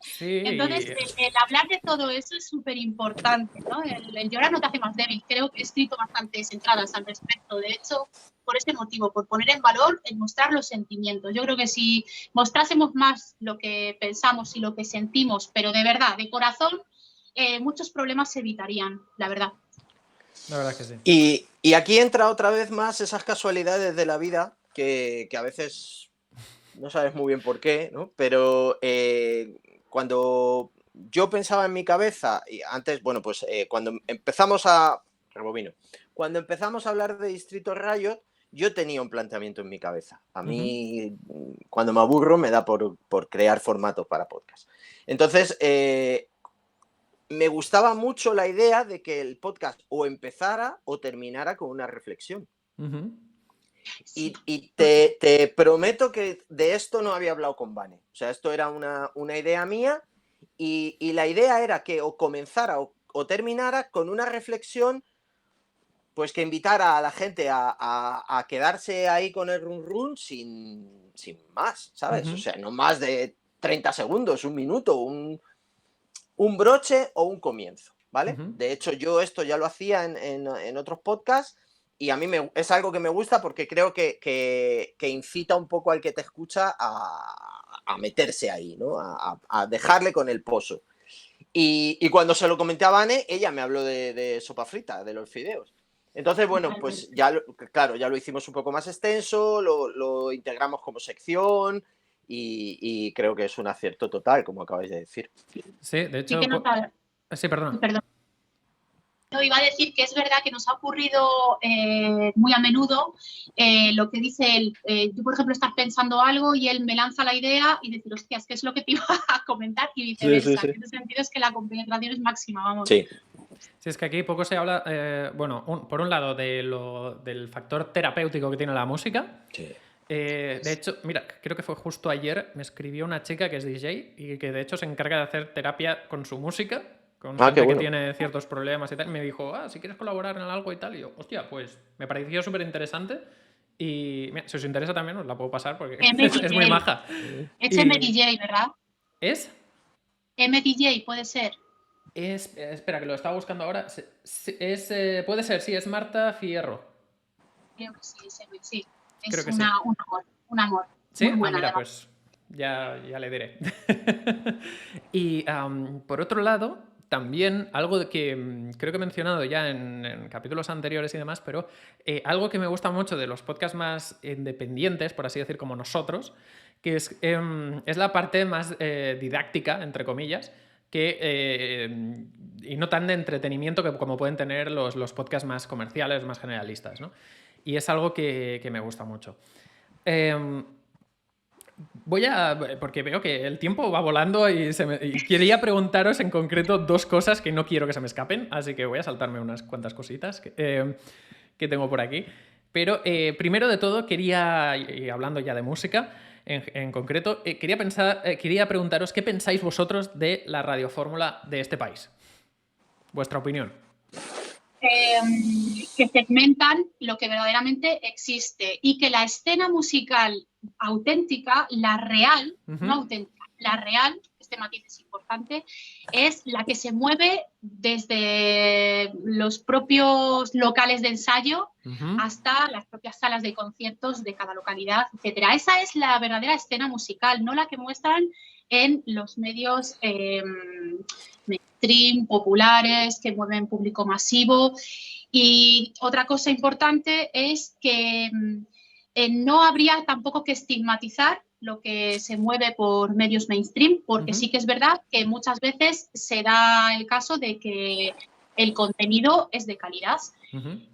Sí. Entonces, el hablar de todo eso es súper importante, ¿no? El llorar no te hace más débil. Creo que he escrito bastantes entradas al respecto. De hecho, por ese motivo, por poner en valor, el mostrar los sentimientos. Yo creo que si mostrásemos más lo que pensamos y lo que sentimos, pero de verdad, de corazón, muchos problemas se evitarían, la verdad. La verdad que sí. Y aquí entra otra vez más esas casualidades de la vida que a veces no sabes muy bien por qué, ¿no? Pero cuando yo pensaba en mi cabeza, y antes, bueno, pues cuando empezamos a hablar de Distrito Rayos, yo tenía un planteamiento en mi cabeza. A mí, cuando me aburro, me da por crear formatos para podcast. Entonces, me gustaba mucho la idea de que el podcast o empezara o terminara con una reflexión. Y te prometo que de esto no había hablado con Vane. O sea, esto era una idea mía y la idea era que o comenzara o terminara con una reflexión pues que invitara a la gente a quedarse ahí con el run run sin más, ¿sabes? O sea, no más de 30 segundos, un minuto, un broche o un comienzo, ¿vale? De hecho, yo esto ya lo hacía en otros podcasts y a mí es algo que me gusta porque creo que incita un poco al que te escucha a a meterse ahí, ¿no? A dejarle con el pozo. Y cuando se lo comenté a Vane, ella me habló de sopa frita, de los fideos. Entonces, bueno, pues ya, claro, ya lo hicimos un poco más extenso, lo integramos como sección y creo que es un acierto total, como acabáis de decir. Sí, de hecho... Sí, Sí, perdón. No, iba a decir que es verdad que nos ha ocurrido muy a menudo lo que dice él. Tú, por ejemplo, estás pensando algo y él me lanza la idea y decir, hostias, ¿qué es lo que te iba a comentar? Y viceversa. En ese sentido es que la compenetración es máxima, vamos. Sí. Sí, es que aquí poco se habla, por un lado, del factor terapéutico que tiene la música. Sí. De hecho, mira, creo que fue justo ayer, me escribió una chica que es DJ y que de hecho se encarga de hacer terapia con su música, con gente que tiene ciertos problemas y tal. Y me dijo, si quieres colaborar en algo y tal. Y yo, hostia, pues me pareció súper interesante. Y mira, si os interesa también os la puedo pasar porque es muy maja. Es MDJ, ¿verdad? ¿Es? MDJ, puede ser. Espera, que lo estaba buscando ahora. Puede ser, sí, es Marta Fierro. Creo que sí. Creo que un amor. ¿Sí? Muy buena, mira, pues ya le diré. Y por otro lado, también algo que creo que he mencionado ya en capítulos anteriores y demás, pero algo que me gusta mucho de los podcasts más independientes, por así decir, como nosotros, que es la parte más didáctica, entre comillas, y no tan de entretenimiento como pueden tener los podcasts más comerciales, más generalistas, ¿no? Y es algo que me gusta mucho. Porque veo que el tiempo va volando y quería preguntaros en concreto 2 cosas que no quiero que se me escapen, así que voy a saltarme unas cuantas cositas que tengo por aquí. Pero primero de todo quería, y hablando ya de música en concreto, quería preguntaros qué pensáis vosotros de la radiofórmula de este país. Vuestra opinión. Que segmentan lo que verdaderamente existe y que la escena musical auténtica, la real, no auténtica, la real, este matiz es importante, es la que se mueve desde los propios locales de ensayo hasta las propias salas de conciertos de cada localidad, etcétera. Esa es la verdadera escena musical, no la que muestran en los medios mainstream, populares, que mueven público masivo. Y otra cosa importante es que no habría tampoco que estigmatizar lo que se mueve por medios mainstream, porque sí que es verdad que muchas veces se da el caso de que el contenido es de calidad,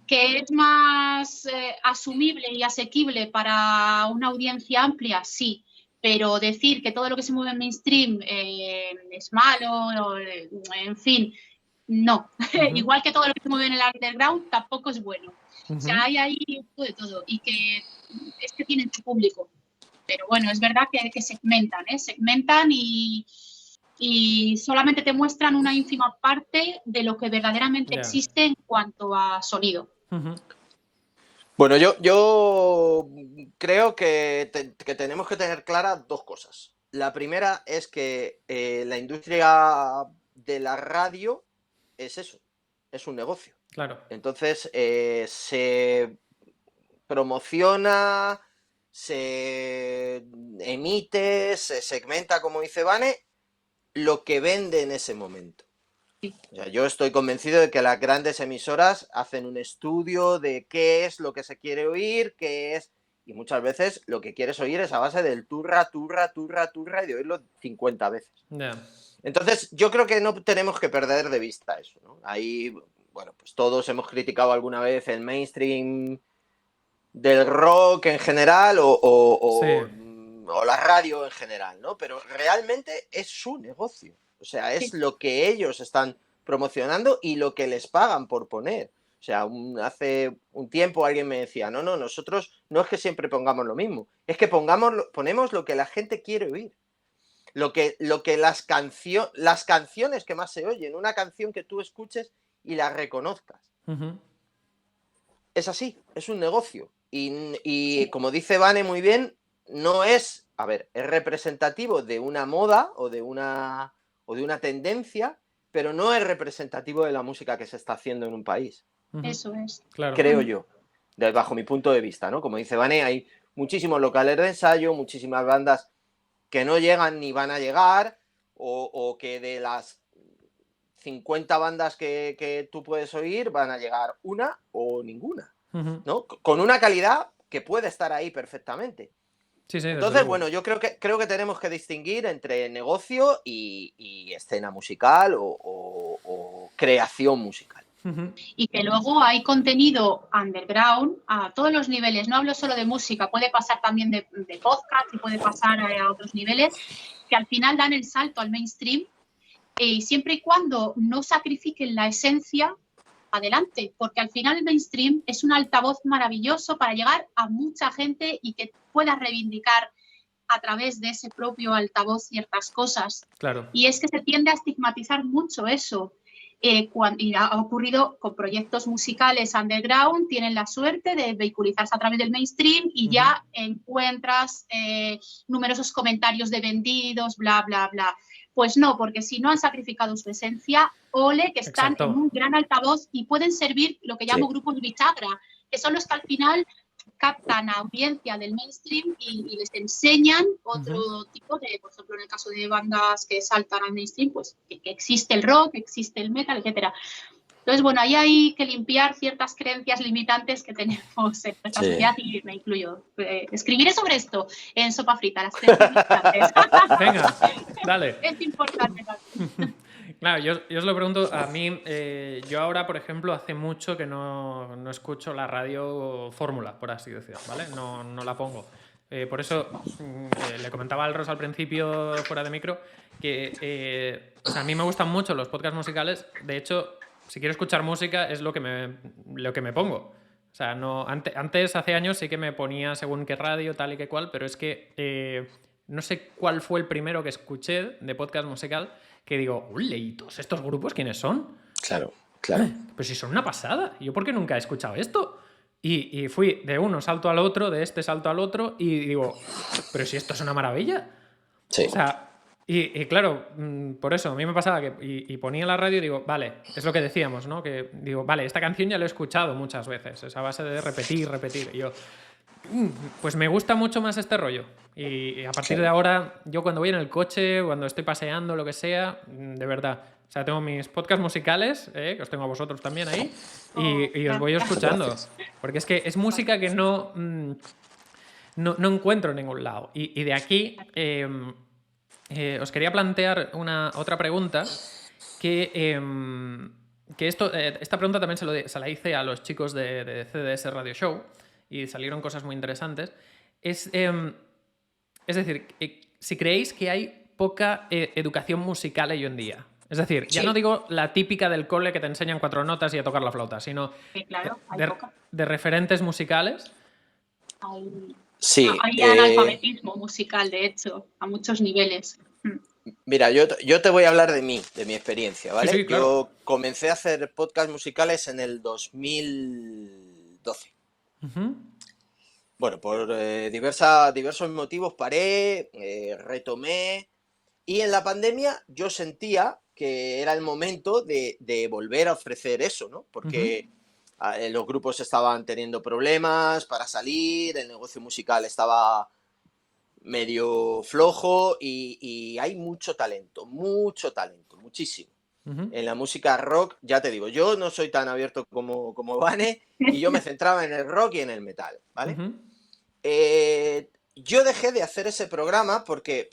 que es más asumible y asequible para una audiencia amplia, sí, pero decir que todo lo que se mueve en mainstream es malo, en fin, no. Igual que todo lo que se mueve en el underground tampoco es bueno. O sea, hay ahí un poco de todo y que es que tienen su público. Pero bueno, es verdad que segmentan, segmentan y solamente te muestran una ínfima parte de lo que verdaderamente existe en cuanto a sonido. Bueno, yo creo que tenemos que tener claras 2 cosas. La primera es que la industria de la radio es eso, es un negocio. Claro. Entonces se promociona, se emite, se segmenta, como dice Vane, lo que vende en ese momento. O sea, yo estoy convencido de que las grandes emisoras hacen un estudio de qué es lo que se quiere oír, qué es... Y muchas veces lo que quieres oír es a base del turra y de oírlo 50 veces. Entonces, yo creo que no tenemos que perder de vista eso, ¿no? Ahí, bueno, pues todos hemos criticado alguna vez el mainstream del rock en general o la radio en general, ¿no? Pero realmente es su negocio. O sea, es lo que ellos están promocionando y lo que les pagan por poner. O sea, hace un tiempo alguien me decía, no, nosotros no es que siempre pongamos lo mismo, es que ponemos lo que la gente quiere oír. Lo que las canciones que más se oyen, una canción que tú escuches y la reconozcas. Es así, es un negocio. Y como dice Vane muy bien, no es, es representativo de una moda o de una tendencia, pero no es representativo de la música que se está haciendo en un país. Eso es. Claro. Creo yo, bajo mi punto de vista, ¿no? Como dice Vane, hay muchísimos locales de ensayo, muchísimas bandas que no llegan ni van a llegar, o que de las 50 bandas que tú puedes oír van a llegar una o ninguna, ¿no? Con una calidad que puede estar ahí perfectamente. Sí, sí, Entonces, bueno, yo creo que tenemos que distinguir entre negocio y escena musical o creación musical. Y que luego hay contenido underground a todos los niveles. No hablo solo de música, puede pasar también de podcast y puede pasar a otros niveles, que al final dan el salto al mainstream, y siempre y cuando no sacrifiquen la esencia, adelante, porque al final el mainstream es un altavoz maravilloso para llegar a mucha gente y que pueda reivindicar a través de ese propio altavoz ciertas cosas. Claro. Y es que se tiende a estigmatizar mucho eso. Y ha ocurrido con proyectos musicales underground, tienen la suerte de vehiculizarse a través del mainstream y ya encuentras numerosos comentarios de vendidos, bla, bla, bla. Pues no, porque si no han sacrificado su esencia, ole, que están en un gran altavoz y pueden servir lo que llamo grupos bisagra, que son los que al final captan a audiencia del mainstream y les enseñan otro tipo de, por ejemplo, en el caso de bandas que saltan al mainstream, pues que existe el rock, existe el metal, etcétera. Entonces, bueno, ahí hay que limpiar ciertas creencias limitantes que tenemos en nuestra sociedad, y me incluyo. Escribiré sobre esto en Sopa Frita, las creencias limitantes. Venga, dale. Es importante también. Claro, yo os lo pregunto, a mí, yo ahora, por ejemplo, hace mucho que no escucho la radio fórmula, por así decirlo, ¿vale? No la pongo. Por eso le comentaba al Ros al principio, fuera de micro, que o sea, a mí me gustan mucho los podcasts musicales. De hecho, si quiero escuchar música es lo que me pongo. O sea, antes, hace años, sí que me ponía según qué radio, tal y qué cual, pero es que no sé cuál fue el primero que escuché de podcast musical que digo, ¿y todos estos grupos quiénes son? Claro. Pues si son una pasada. ¿Yo por qué nunca he escuchado esto? Y fui de uno salto al otro, de este salto al otro, y digo, pero si esto es una maravilla. Sí. O sea, y claro, por eso a mí me pasaba que y ponía la radio y digo, vale, es lo que decíamos, ¿no? Que digo, vale, esta canción ya la he escuchado muchas veces, es a base de repetir. Y yo, pues me gusta mucho más este rollo. Y a partir de ahora, yo cuando voy en el coche, cuando estoy paseando, lo que sea, de verdad. O sea, tengo mis podcasts musicales, que os tengo a vosotros también ahí, y os voy escuchando. Porque es que es música que no encuentro en ningún lado. Y de aquí os quería plantear otra pregunta que esta pregunta también se la hice a los chicos de CDS Radio Show y salieron cosas muy interesantes. Es decir, si creéis que hay poca educación musical hoy en día. Es decir, ya no digo la típica del cole que te enseñan 4 notas y a tocar la flauta, sino claro, de referentes musicales. Hay analfabetismo musical, de hecho, a muchos niveles. Mira, yo te voy a hablar de mi experiencia, ¿vale? Sí, claro. Yo comencé a hacer podcasts musicales en el 2012. Bueno, por diversos motivos paré, retomé, y en la pandemia yo sentía que era el momento de volver a ofrecer eso, ¿no? Porque los grupos estaban teniendo problemas para salir, el negocio musical estaba medio flojo y hay mucho talento, muchísimo. En la música rock, ya te digo, yo no soy tan abierto como Vane, y yo me centraba en el rock y en el metal, ¿vale? Yo dejé de hacer ese programa porque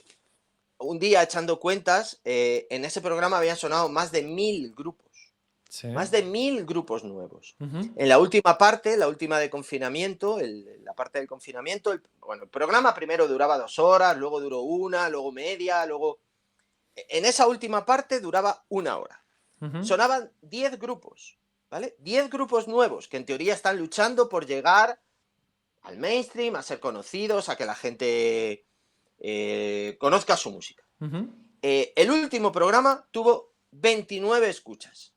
un día, echando cuentas, en ese programa habían sonado más de 1000 grupos. Sí. Más de 1000 grupos nuevos. En la última parte, la última de confinamiento, la parte del confinamiento, el programa primero duraba 2 horas, luego duró 1, luego media, luego... En esa última parte duraba 1 hora. Sonaban 10 grupos, ¿vale? 10 grupos nuevos que en teoría están luchando por llegar al mainstream, a ser conocidos, a que la gente conozca su música. El último programa tuvo 29 escuchas.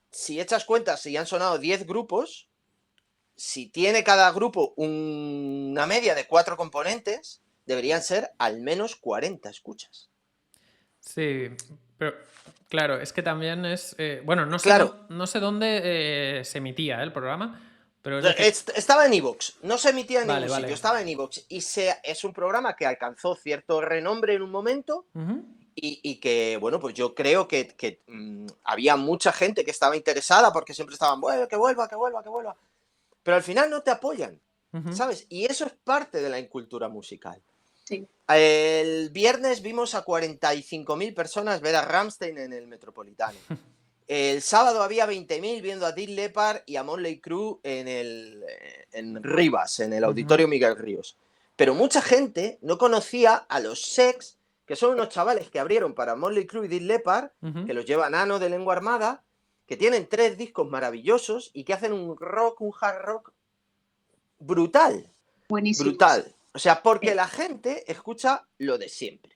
Si echas cuentas, si han sonado 10 grupos, si tiene cada grupo una media de 4 componentes, deberían ser al menos 40 escuchas. Sí, pero claro, es que también es... bueno, no sé, claro. No sé dónde se emitía el programa, Pero es decir... Estaba en iVoox, no se emitía en Vale, ningún vale. sitio, estaba en iVoox. Y es un programa que alcanzó cierto renombre en un momento y que, bueno, pues yo creo que había mucha gente que estaba interesada porque siempre estaban, bueno, que vuelva. Pero al final no te apoyan, ¿sabes? Y eso es parte de la incultura musical. Sí. El viernes vimos a 45.000 personas ver a Rammstein en el Metropolitano. El sábado había 20.000 viendo a Def Leppard y a Motley Crue en Rivas, en el Auditorio Miguel Ríos. Pero mucha gente no conocía a los Sex, que son unos chavales que abrieron para Motley Crue y Def Leppard, que los lleva Nano de Lengua Armada, que tienen 3 discos maravillosos y que hacen un hard rock brutal. Buenísimo. Brutal. O sea, porque la gente escucha lo de siempre.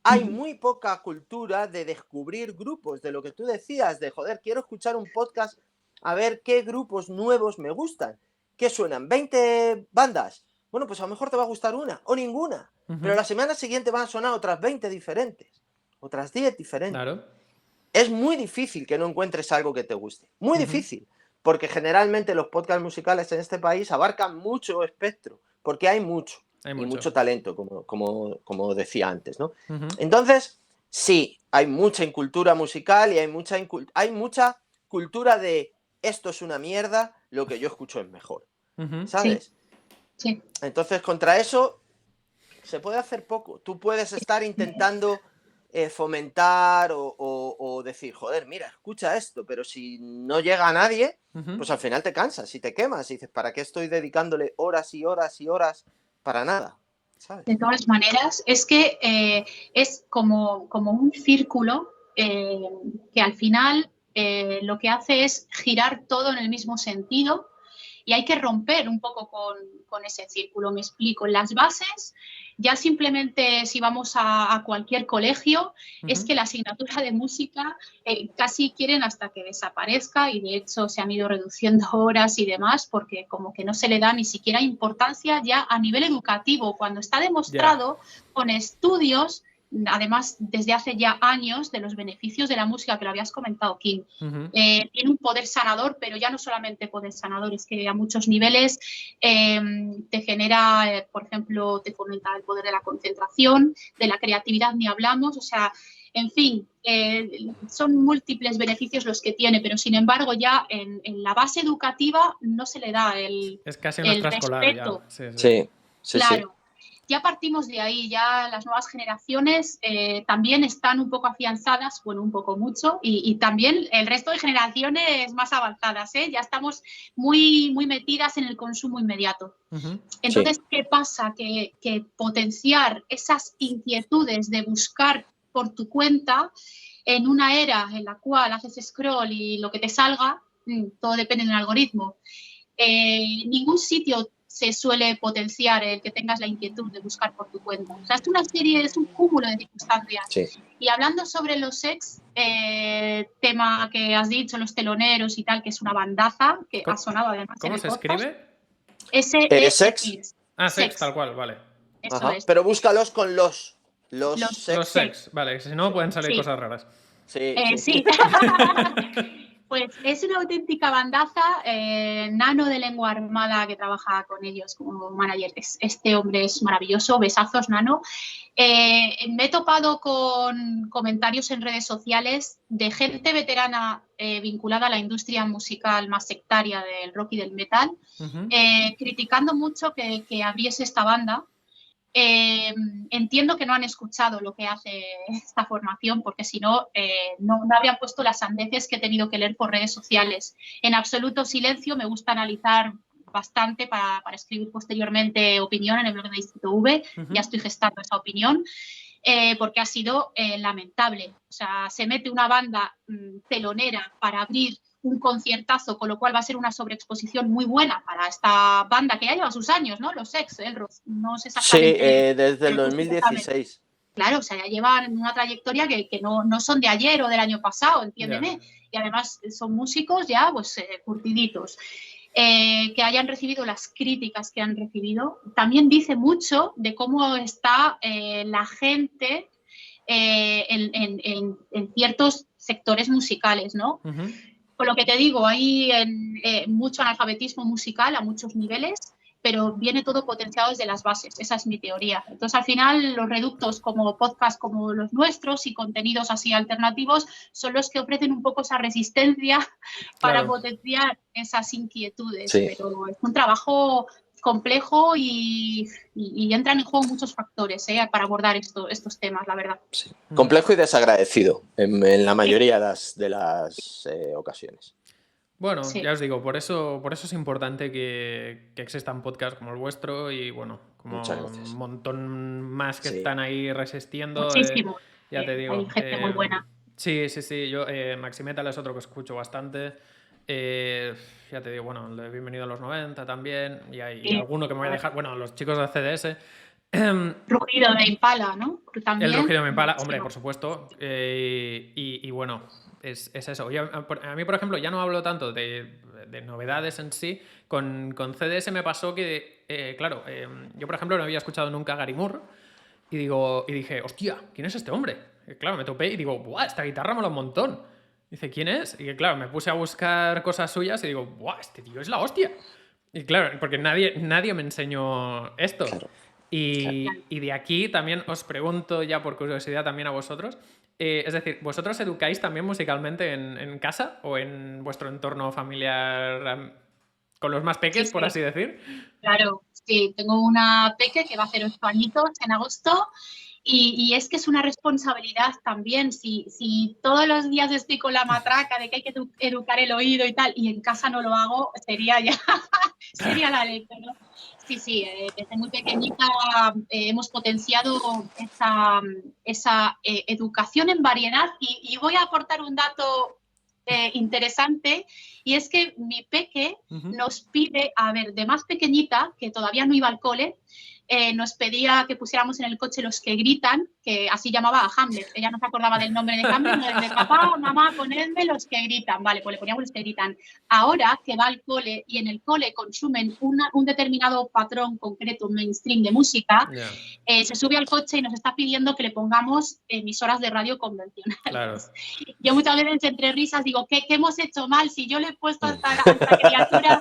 Hay muy poca cultura de descubrir grupos, de lo que tú decías, de joder, quiero escuchar un podcast a ver qué grupos nuevos me gustan. ¿Qué suenan? ¿20 bandas? Bueno, pues a lo mejor te va a gustar una o ninguna. Pero la semana siguiente van a sonar otras 20 diferentes, otras 10 diferentes. Claro. Es muy difícil que no encuentres algo que te guste. Muy difícil. Porque generalmente los podcasts musicales en este país abarcan mucho espectro, porque hay mucho. Y mucho talento, como decía antes, ¿no? Entonces, sí, hay mucha incultura musical y hay mucha cultura de esto es una mierda, lo que yo escucho es mejor, ¿sabes? Sí. Entonces, contra eso se puede hacer poco. Tú puedes estar intentando fomentar o decir, joder, mira, escucha esto, pero si no llega a nadie, pues al final te cansas y te quemas y dices, ¿para qué estoy dedicándole horas y horas y horas para nada? ¿Sabes? De todas maneras, es que es como un círculo que al final lo que hace es girar todo en el mismo sentido y hay que romper un poco con ese círculo. Me explico. En las bases, ya simplemente si vamos a cualquier colegio, es que la asignatura de música casi quieren hasta que desaparezca y de hecho se han ido reduciendo horas y demás porque como que no se le da ni siquiera importancia ya a nivel educativo, cuando está demostrado con estudios, además desde hace ya años, de los beneficios de la música, que lo habías comentado, Kim. Tiene un poder sanador, pero ya no solamente poder sanador, es que a muchos niveles te genera, por ejemplo, te fomenta el poder de la concentración, de la creatividad ni hablamos, o sea, en fin, son múltiples beneficios los que tiene, pero sin embargo ya en la base educativa no se le da el es casi una extraescolar respeto. Ya. Sí. Claro. Ya partimos de ahí, ya las nuevas generaciones también están un poco afianzadas, bueno, un poco mucho, y también el resto de generaciones más avanzadas, ya estamos muy, muy metidas en el consumo inmediato. Entonces, ¿qué pasa? Que potenciar esas inquietudes de buscar por tu cuenta en una era en la cual haces scroll y lo que te salga, todo depende del algoritmo. Ningún sitio se suele potenciar el que tengas la inquietud de buscar por tu cuenta. O sea, es un cúmulo de circunstancias. Sí. Y hablando sobre los Sex, tema que has dicho, los teloneros y tal, que es una bandaza que ha sonado además. ¿Cómo se escribe? Sex. Sex, tal cual, vale. Eso es. Pero búscalos con los Sex, vale, si no pueden salir cosas raras. Sí. Pues es una auténtica bandaza. Nano de Lengua Armada, que trabaja con ellos como manager, este hombre es maravilloso. Besazos, Nano. Me he topado con comentarios en redes sociales de gente veterana vinculada a la industria musical más sectaria del rock y del metal, criticando mucho que abriese esta banda. Entiendo que no han escuchado lo que hace esta formación, porque si no, no habrían puesto las sandeces que he tenido que leer por redes sociales. En absoluto silencio, me gusta analizar bastante para escribir posteriormente opinión en el blog de Distrito V. Ya estoy gestando esa opinión, porque ha sido lamentable. O sea, se mete una banda telonera para abrir un conciertazo, con lo cual va a ser una sobreexposición muy buena para esta banda que ya lleva sus años, ¿no? Los Sex, no sé exactamente. Sí, desde el 2016. Claro, o sea, ya llevan una trayectoria que no son de ayer o del año pasado, entiéndeme. Y además son músicos ya, pues, curtiditos. Que hayan recibido las críticas que han recibido, también dice mucho de cómo está la gente en ciertos sectores musicales, ¿no? Con lo que te digo, hay mucho analfabetismo musical a muchos niveles, pero viene todo potenciado desde las bases. Esa es mi teoría. Entonces, al final, los reductos como podcast como los nuestros y contenidos así alternativos son los que ofrecen un poco esa resistencia para Claro. potenciar esas inquietudes. Sí. Pero es un trabajo complejo y entran en juego muchos factores para abordar estos temas, la verdad. Sí. Complejo y desagradecido en la mayoría de las ocasiones. Bueno, Sí. ya os digo, por eso es importante que existan podcasts como el vuestro y bueno, como Muchas gracias. un montón más que Sí. están ahí resistiendo. Muchísimo. Ya te digo. Hay gente muy buena. Sí. Yo, Maximetal es otro que escucho bastante. Ya te digo, bueno, el de Bienvenido a los 90 también. Y hay Sí. alguno que me voy a dejar. Bueno, los chicos de CDS. Rugido de Impala, ¿no? También. El rugido de Impala, hombre, Buenísimo. por supuesto. Y bueno, es eso. Yo, a mí, por ejemplo, ya no hablo tanto de novedades en sí. Con CDS me pasó que, claro, yo, por ejemplo, no había escuchado nunca a Gary Moore. Y dije, hostia, ¿quién es este hombre? Y claro, me topé y digo, ¡buah! Esta guitarra mola un montón. Dice, ¿quién es? Y claro, me puse a buscar cosas suyas y digo, ¡buah! Este tío es la hostia. Y claro, porque nadie me enseñó esto. Claro. Y de aquí también os pregunto, ya por curiosidad también a vosotros, es decir, ¿vosotros educáis también musicalmente en casa o en vuestro entorno familiar con los más peques, Sí. por así decir? Claro, sí, tengo una peque que va a hacer 8 añitos en agosto y es que es una responsabilidad también. Si todos los días estoy con la matraca de que hay que educar el oído y tal, y en casa no lo hago, sería la leche, ¿no? Sí, desde muy pequeñita hemos potenciado esa educación en variedad y voy a aportar un dato interesante, y es que mi peque nos pide, a ver, de más pequeñita, que todavía no iba al cole, nos pedía que pusiéramos en el coche Los que gritan, que así llamaba a Hamlet. Ella no se acordaba del nombre de Hamlet, no de papá, mamá, ponedme Los que gritan. Vale, pues le poníamos Los que gritan. Ahora que va al cole y en el cole consumen un determinado patrón concreto, mainstream de música, se sube al coche y nos está pidiendo que le pongamos emisoras de radio convencionales. Claro. Yo muchas veces entre risas digo, ¿qué hemos hecho mal? Si yo le he puesto a esta criatura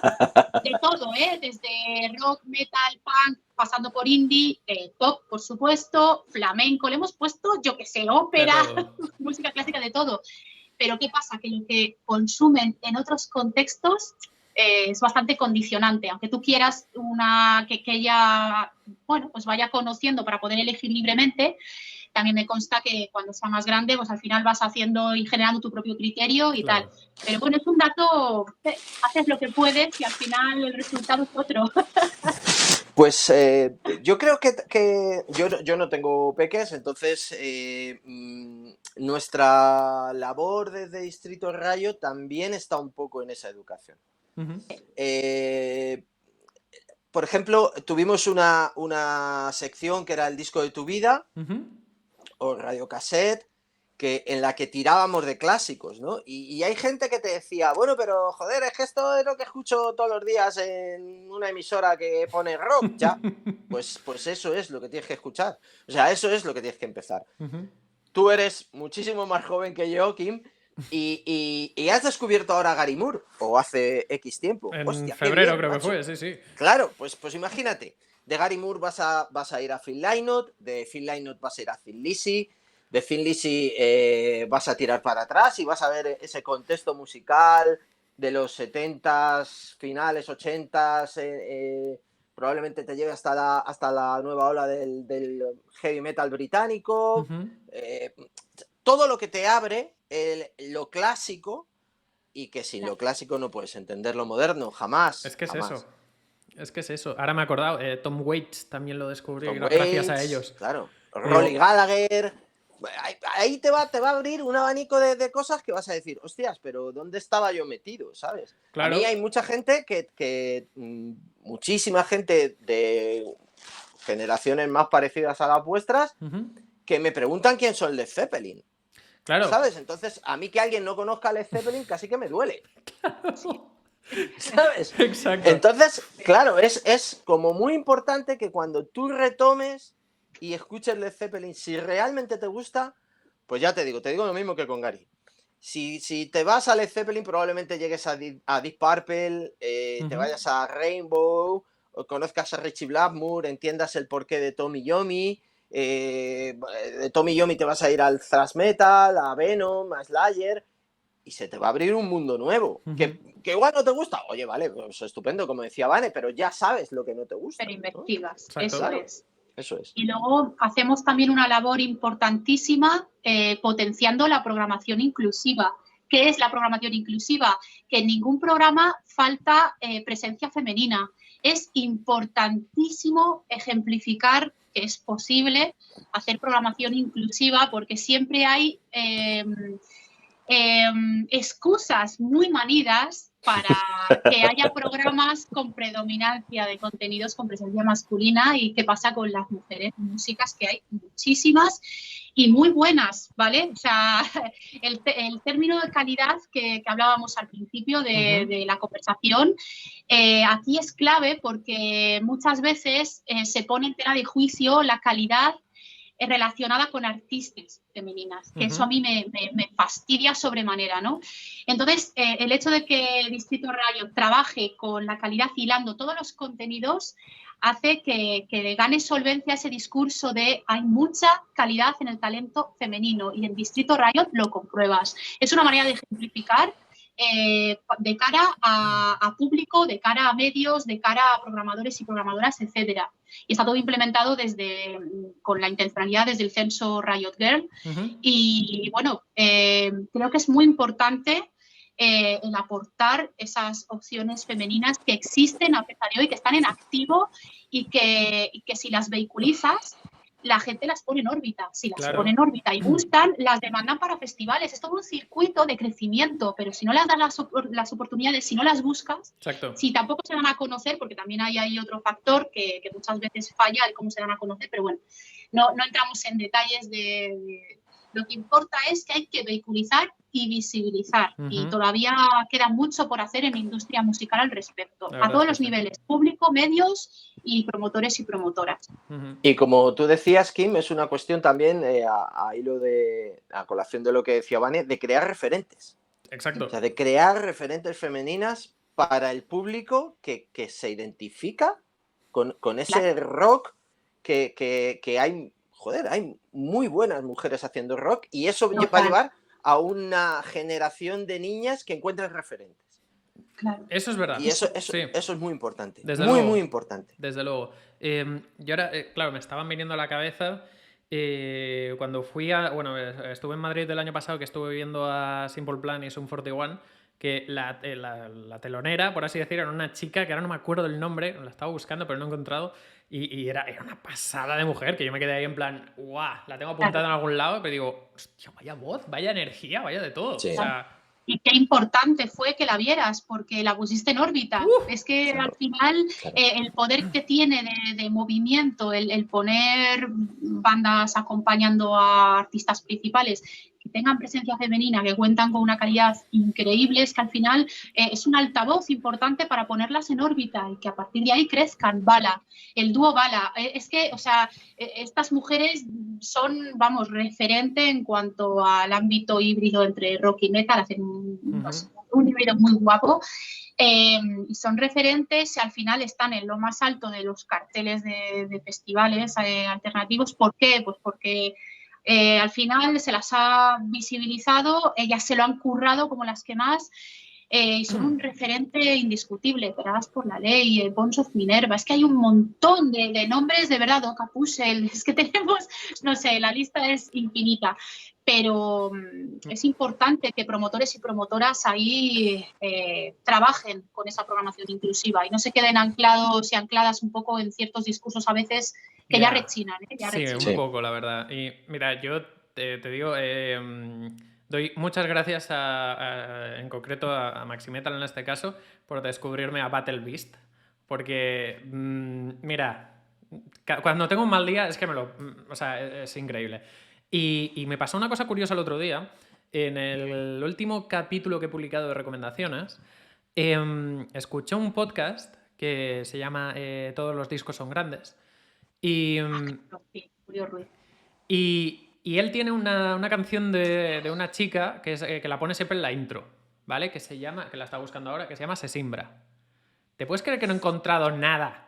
de todo, desde rock, metal, punk, pasando por indie, pop, por supuesto, flamenco, le hemos puesto, yo qué sé, ópera, música clásica, de todo. Pero ¿qué pasa? Que lo que consumen en otros contextos es bastante condicionante. Aunque tú quieras que ella, bueno, pues vaya conociendo para poder elegir libremente, también me consta que cuando sea más grande, pues al final vas haciendo y generando tu propio criterio y tal. Pero bueno, es un dato, haces lo que puedes y al final el resultado es otro. Pues yo creo que yo no tengo peques, entonces nuestra labor desde Distrito Rayo también está un poco en esa educación. Por ejemplo, tuvimos una sección que era el disco de tu vida, o radio cassette, en la que tirábamos de clásicos, ¿no? Y hay gente que te decía, bueno, pero joder, es que esto es lo que escucho todos los días en una emisora que pone rock, ya. Pues eso es lo que tienes que escuchar. O sea, eso es lo que tienes que empezar. Tú eres muchísimo más joven que yo, Kim, y has descubierto ahora a Gary Moore, o hace X tiempo. En Hostia, febrero bien, creo macho. Que fue, sí. Claro, pues imagínate, de Gary Moore vas a ir a Phil Lynott, de Phil Lynott vas a ir a Thin Lizzy, de Thin Lizzy vas a tirar para atrás y vas a ver ese contexto musical de los 70s, finales 80s, probablemente te lleve hasta la nueva ola del heavy metal británico, todo lo que te abre lo clásico, y que sin lo clásico no puedes entender lo moderno, jamás. Es que jamás. es eso. Ahora me he acordado, Tom Waits también lo descubrí Tom gracias Waits, a ellos. Claro, Rolly Gallagher. Ahí te va a abrir un abanico de cosas que vas a decir, hostias, pero ¿dónde estaba yo metido? ¿Sabes? Claro. A mí hay mucha gente muchísima gente de generaciones más parecidas a las vuestras, que me preguntan quién son Led Zeppelin. Claro. ¿Sabes? Entonces, a mí que alguien no conozca a Led Zeppelin casi que me duele. ¿Sabes? Exacto. Entonces, claro, es como muy importante que cuando tú retomes y escuches Led Zeppelin, si realmente te gusta, pues ya te digo lo mismo que con Gary. Si te vas a Led Zeppelin, probablemente llegues a Deep Purple, te vayas a Rainbow, o conozcas a Richie Blackmore, entiendas el porqué de Tommy Yomi. De Tommy Yomi te vas a ir al thrash metal, a Venom, a Slayer, y se te va a abrir un mundo nuevo. Que igual no te gusta, oye, vale, pues estupendo, como decía Vane, pero ya sabes lo que no te gusta. Pero investigas, ¿no? eso Claro, es. Eso es. Y luego hacemos también una labor importantísima potenciando la programación inclusiva. ¿Qué es la programación inclusiva? Que en ningún programa falta presencia femenina. Es importantísimo ejemplificar que es posible hacer programación inclusiva porque siempre hay excusas muy manidas para que haya programas con predominancia de contenidos con presencia masculina. ¿Y qué pasa con las mujeres músicas? Que hay muchísimas y muy buenas, ¿vale? O sea, el término de calidad que hablábamos al principio de la conversación, aquí es clave porque muchas veces se pone en tela de juicio la calidad relacionada con artistas femeninas, que eso a mí me fastidia sobremanera, ¿no? Entonces, el hecho de que Distrito Rayo trabaje con la calidad hilando todos los contenidos hace que gane solvencia ese discurso de hay mucha calidad en el talento femenino y en Distrito Rayo lo compruebas. Es una manera de ejemplificar de cara a público, de cara a medios, de cara a programadores y programadoras, etcétera. Y está todo implementado con la intencionalidad desde el censo Riot Girl. Y bueno, creo que es muy importante el aportar esas opciones femeninas que existen a pesar de hoy, que están en activo y que si las vehiculizas, la gente las pone en órbita. Si las pone en órbita y gustan, las demandan para festivales. Es todo un circuito de crecimiento, pero si no les das las oportunidades, si no las buscas, si tampoco se dan a conocer, porque también hay otro factor que muchas veces falla, el cómo se dan a conocer, pero bueno, no entramos en detalles de lo que importa es que hay que vehiculizar y visibilizar. Y todavía queda mucho por hacer en la industria musical al respecto, a todos los niveles, público, medios y promotores y promotoras. Y como tú decías, Kim, es una cuestión también, a colación de lo que decía Vane, de crear referentes. Exacto. O sea, de crear referentes femeninas para el público que se identifica con ese rock que hay, hay muy buenas mujeres haciendo rock y eso va a llevar a una generación de niñas que encuentren referentes. Claro. Eso es verdad. Y eso es muy importante. Desde luego, muy importante. Desde luego. Yo ahora, claro, me estaban viniendo a la cabeza cuando estuve en Madrid el año pasado, que estuve viendo a Simple Plan y Sum 41, que la telonera, por así decir, era una chica que ahora no me acuerdo del nombre, la estaba buscando pero no he encontrado, y era una pasada de mujer, que yo me quedé ahí en plan, ¡guau! La tengo apuntada en algún lado, pero digo, hostia, vaya voz, vaya energía, vaya de todo. Sí. O sea, y qué importante fue que la vieras, porque la pusiste en órbita. Es que al final el poder que tiene de movimiento, el poner bandas acompañando a artistas principales que tengan presencia femenina, que cuentan con una calidad increíble, es que al final es un altavoz importante para ponerlas en órbita y que a partir de ahí crezcan. Bala, el dúo Bala. Es que, o sea, estas mujeres son, vamos, referente en cuanto al ámbito híbrido entre rock y metal, hacen un híbrido muy guapo. Y son referentes y al final están en lo más alto de los carteles de festivales alternativos. ¿Por qué? Pues porque al final se las ha visibilizado, ellas se lo han currado como las que más, y son un referente indiscutible, Operadas por la Ley, Bones of Minerva. Es que hay un montón de nombres, de verdad, Oka Puzzle, es que tenemos, no sé, la lista es infinita. Pero es importante que promotores y promotoras ahí trabajen con esa programación inclusiva y no se queden anclados y ancladas un poco en ciertos discursos a veces que ya rechinan. Un poco, la verdad. Y mira, yo te digo, doy muchas gracias en concreto a Maximetal en este caso por descubrirme a Battle Beast, porque, mira, cuando tengo un mal día es que es increíble. Y me pasó una cosa curiosa el otro día. En el último capítulo que he publicado de recomendaciones, escuché un podcast que se llama Todos los discos son grandes. Y Y él tiene una canción de una chica que la pone siempre en la intro, ¿vale? Que se llama, que la está buscando ahora, que se llama Sesimbra. ¿Te puedes creer que no he encontrado nada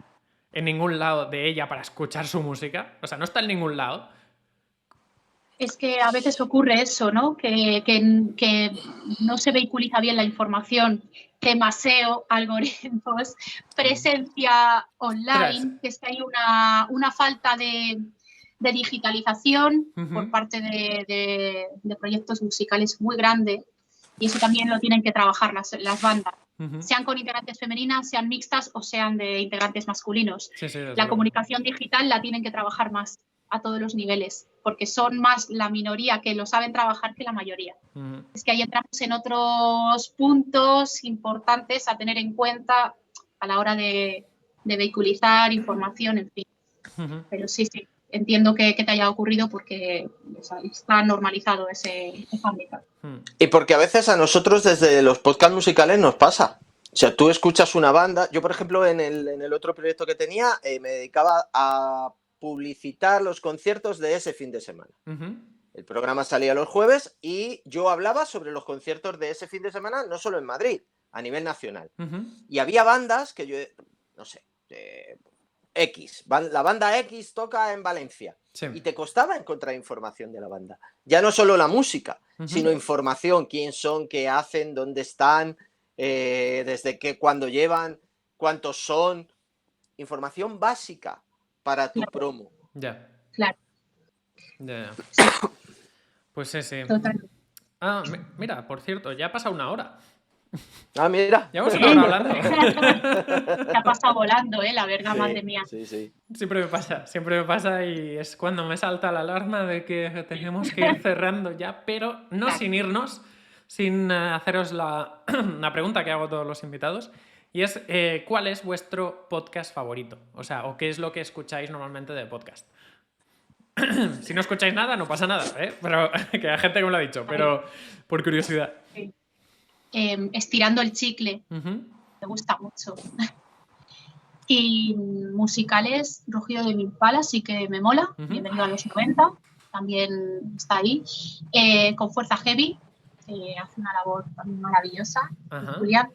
en ningún lado de ella para escuchar su música? O sea, no está en ningún lado. Es que a veces ocurre eso, ¿no? Que no se vehiculiza bien la información, tema SEO, algoritmos, presencia online, que es que hay una falta de digitalización por parte de proyectos musicales muy grande, y eso también lo tienen que trabajar las bandas, sean con integrantes femeninas, sean mixtas o sean de integrantes masculinos. Sí, la comunicación digital la tienen que trabajar más a todos los niveles, porque son más la minoría que lo saben trabajar que la mayoría. Es que ahí entramos en otros puntos importantes a tener en cuenta a la hora de vehiculizar información, en fin. Pero sí, entiendo que te haya ocurrido porque está normalizado ese ámbito. Y porque a veces a nosotros desde los podcasts musicales nos pasa. O sea, tú escuchas una banda. Yo, por ejemplo, en el otro proyecto que tenía, me dedicaba a publicitar los conciertos de ese fin de semana. El programa salía los jueves y yo hablaba sobre los conciertos de ese fin de semana, no solo en Madrid, a nivel nacional. Y había bandas que yo, no sé, la banda X toca en Valencia. Sí. Y te costaba encontrar información de la banda. Ya no solo la música, sino información, quién son, qué hacen, dónde están, desde qué, cuándo llevan, cuántos son. Información básica para tu promo. Ya. Claro. Ya. Pues sí. Total. Mira, por cierto, ya ha pasado 1 hora. Mira. Ya vamos a estar hablando. Te ha pasado volando, la verdad, sí, madre mía. Sí. Siempre me pasa y es cuando me salta la alarma de que tenemos que ir cerrando ya, pero no sin irnos, sin haceros la pregunta que hago a todos los invitados, y es ¿cuál es vuestro podcast favorito? O sea, ¿o qué es lo que escucháis normalmente de podcast? Si no escucháis nada, no pasa nada, pero que hay gente que me lo ha dicho, pero por curiosidad. Sí. Estirando el chicle, me gusta mucho. Y musicales, Rugido de Mil Palas sí que me mola, Bienvenido a los 90, también está ahí. Con Fuerza Heavy, hace una labor también maravillosa, Julián.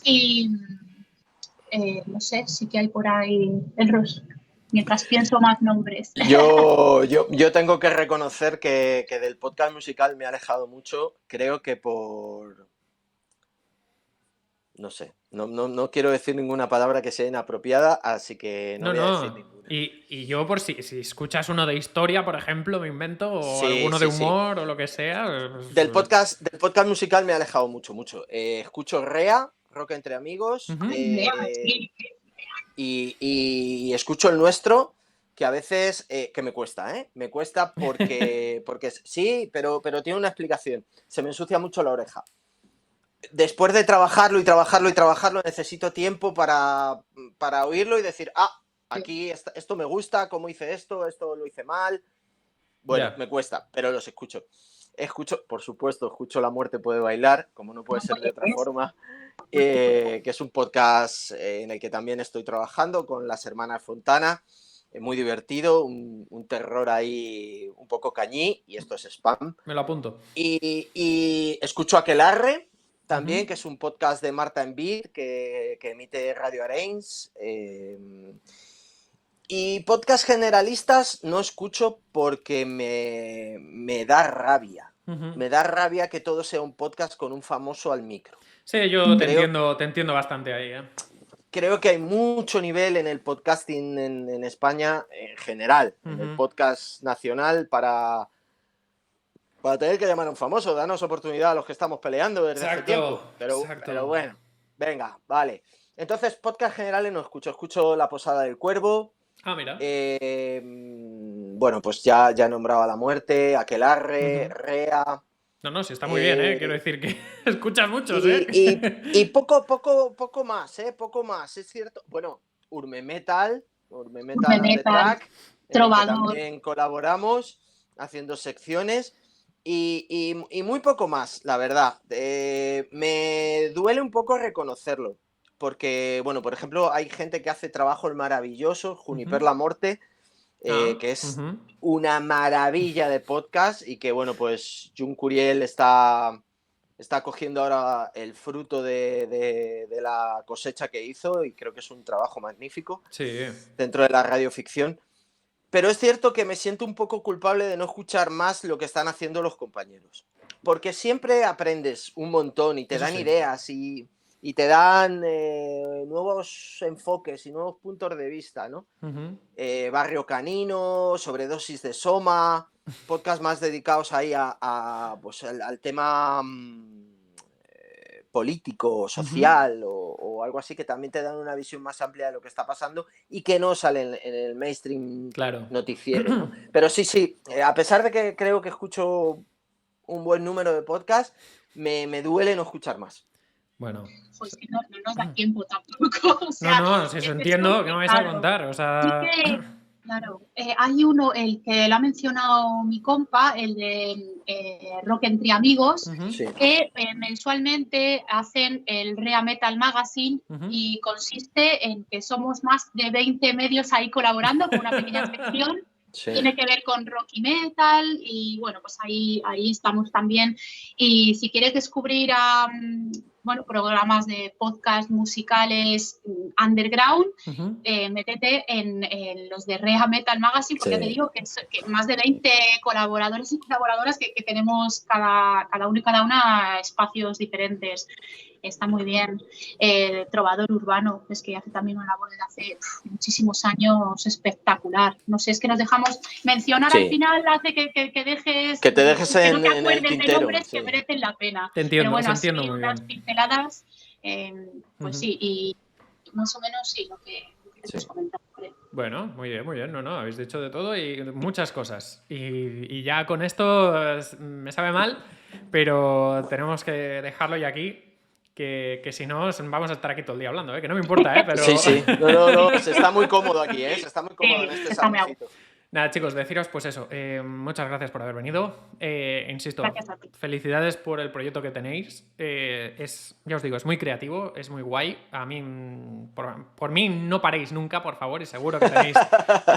Y no sé, sí que hay por ahí el Ross. Mientras pienso más nombres. Yo tengo que reconocer que del podcast musical me ha alejado mucho. Creo que por... No sé, no quiero decir ninguna palabra que sea inapropiada, así que no voy a decir ninguna. Y yo, por si escuchas uno de historia, por ejemplo, me invento, o alguno de humor o lo que sea. Pues... Del podcast musical me ha alejado mucho. Escucho REA, Rock Entre Amigos. Y escucho el nuestro, que a veces que me cuesta, me cuesta porque sí, pero tiene una explicación. Se me ensucia mucho la oreja. Después de trabajarlo, necesito tiempo para oírlo y decir, aquí esto me gusta, cómo hice esto lo hice mal. Bueno, me cuesta, pero los escucho. Por supuesto, escucho La Muerte Puede Bailar, como no puede ser de otra forma. Que es un podcast en el que también estoy trabajando con las hermanas Fontana, muy divertido, un terror ahí un poco cañí, y esto es spam. Me lo apunto. Y escucho Aquelarre también, que es un podcast de Marta Envid que emite Radio Arenys. Y podcast generalistas no escucho porque me da rabia. Me da rabia que todo sea un podcast con un famoso al micro. Sí, yo te entiendo bastante ahí. Creo que hay mucho nivel en el podcasting en España en general, en el podcast nacional, para tener que llamar a un famoso. Danos oportunidad a los que estamos peleando desde hace tiempo. Pero bueno, venga, vale. Entonces, podcast generales no escucho La Posada del Cuervo. Mira. Bueno, pues ya he nombrado a La Muerte, Aquelarre, REA... No, sí está muy bien, Quiero decir que escuchas muchos, Y poco más, poco más, es cierto. Bueno, Urme Metal de Track, que también colaboramos haciendo secciones y muy poco más, la verdad. Me duele un poco reconocerlo, porque, bueno, por ejemplo, hay gente que hace trabajos maravillosos, Juniper La Morte, que es una maravilla de podcast y que, bueno, pues Jun Curiel está cogiendo ahora el fruto de la cosecha que hizo y creo que es un trabajo magnífico dentro de la radioficción. Pero es cierto que me siento un poco culpable de no escuchar más lo que están haciendo los compañeros. Porque siempre aprendes un montón y te dan ideas y te dan nuevos enfoques y nuevos puntos de vista, ¿no? Barrio Canino, Sobredosis de Soma, podcast más dedicados ahí pues, al tema político, social o algo así, que también te dan una visión más amplia de lo que está pasando y que no sale en el mainstream noticiero, ¿no? Pero sí, a pesar de que creo que escucho un buen número de podcasts, me duele no escuchar más. Bueno. Pues que no nos da tiempo tampoco. O sea, no, si eso entiendo, ¿qué me vais a contar? O sea... Claro, hay uno, el que lo ha mencionado mi compa, el de Rock Entre Amigos, que mensualmente hacen el Rea Metal Magazine y consiste en que somos más de 20 medios ahí colaborando con una pequeña sección. Tiene que ver con rock y metal y bueno, pues ahí estamos también. Y si quieres descubrir programas de podcast musicales underground, métete en los de Rea Metal Magazine, porque ya te digo que más de 20 colaboradores y colaboradoras que tenemos cada uno y cada una espacios diferentes. Está muy bien. Trovador Urbano, es que hace también una labor desde hace muchísimos años espectacular. No sé, es que nos dejamos mencionar al final, hace que dejes... Que te dejes que en, no te en el acuerdes de tintero. nombres que merecen la pena. Te entiendo, pero bueno, así muy unas bien. Pinceladas, pues sí, y más o menos sí, lo que te has comentado. Bueno, muy bien, no, habéis dicho de todo y muchas cosas. Y ya con esto me sabe mal, pero tenemos que dejarlo ya aquí, que si no vamos a estar aquí todo el día hablando, que no me importa, pero... Sí. No, se está muy cómodo aquí, se está muy cómodo en este saloncito. Nada, chicos, deciros pues eso, muchas gracias por haber venido. Insisto, gracias a ti. Felicidades por el proyecto que tenéis. Ya os digo, es muy creativo, es muy guay. A mí, por mí no paréis nunca, por favor, y seguro que tenéis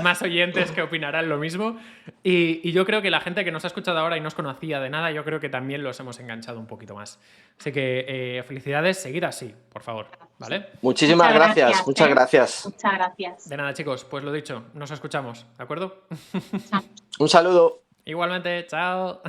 más oyentes que opinarán lo mismo. Y yo creo que la gente que nos ha escuchado ahora y no os conocía de nada, yo creo que también los hemos enganchado un poquito más. Así que felicidades, seguid así, por favor, ¿vale? Muchísimas gracias. Muchas gracias. Muchas gracias. De nada, chicos, pues lo dicho, nos escuchamos, ¿de acuerdo? Un saludo. Igualmente, chao.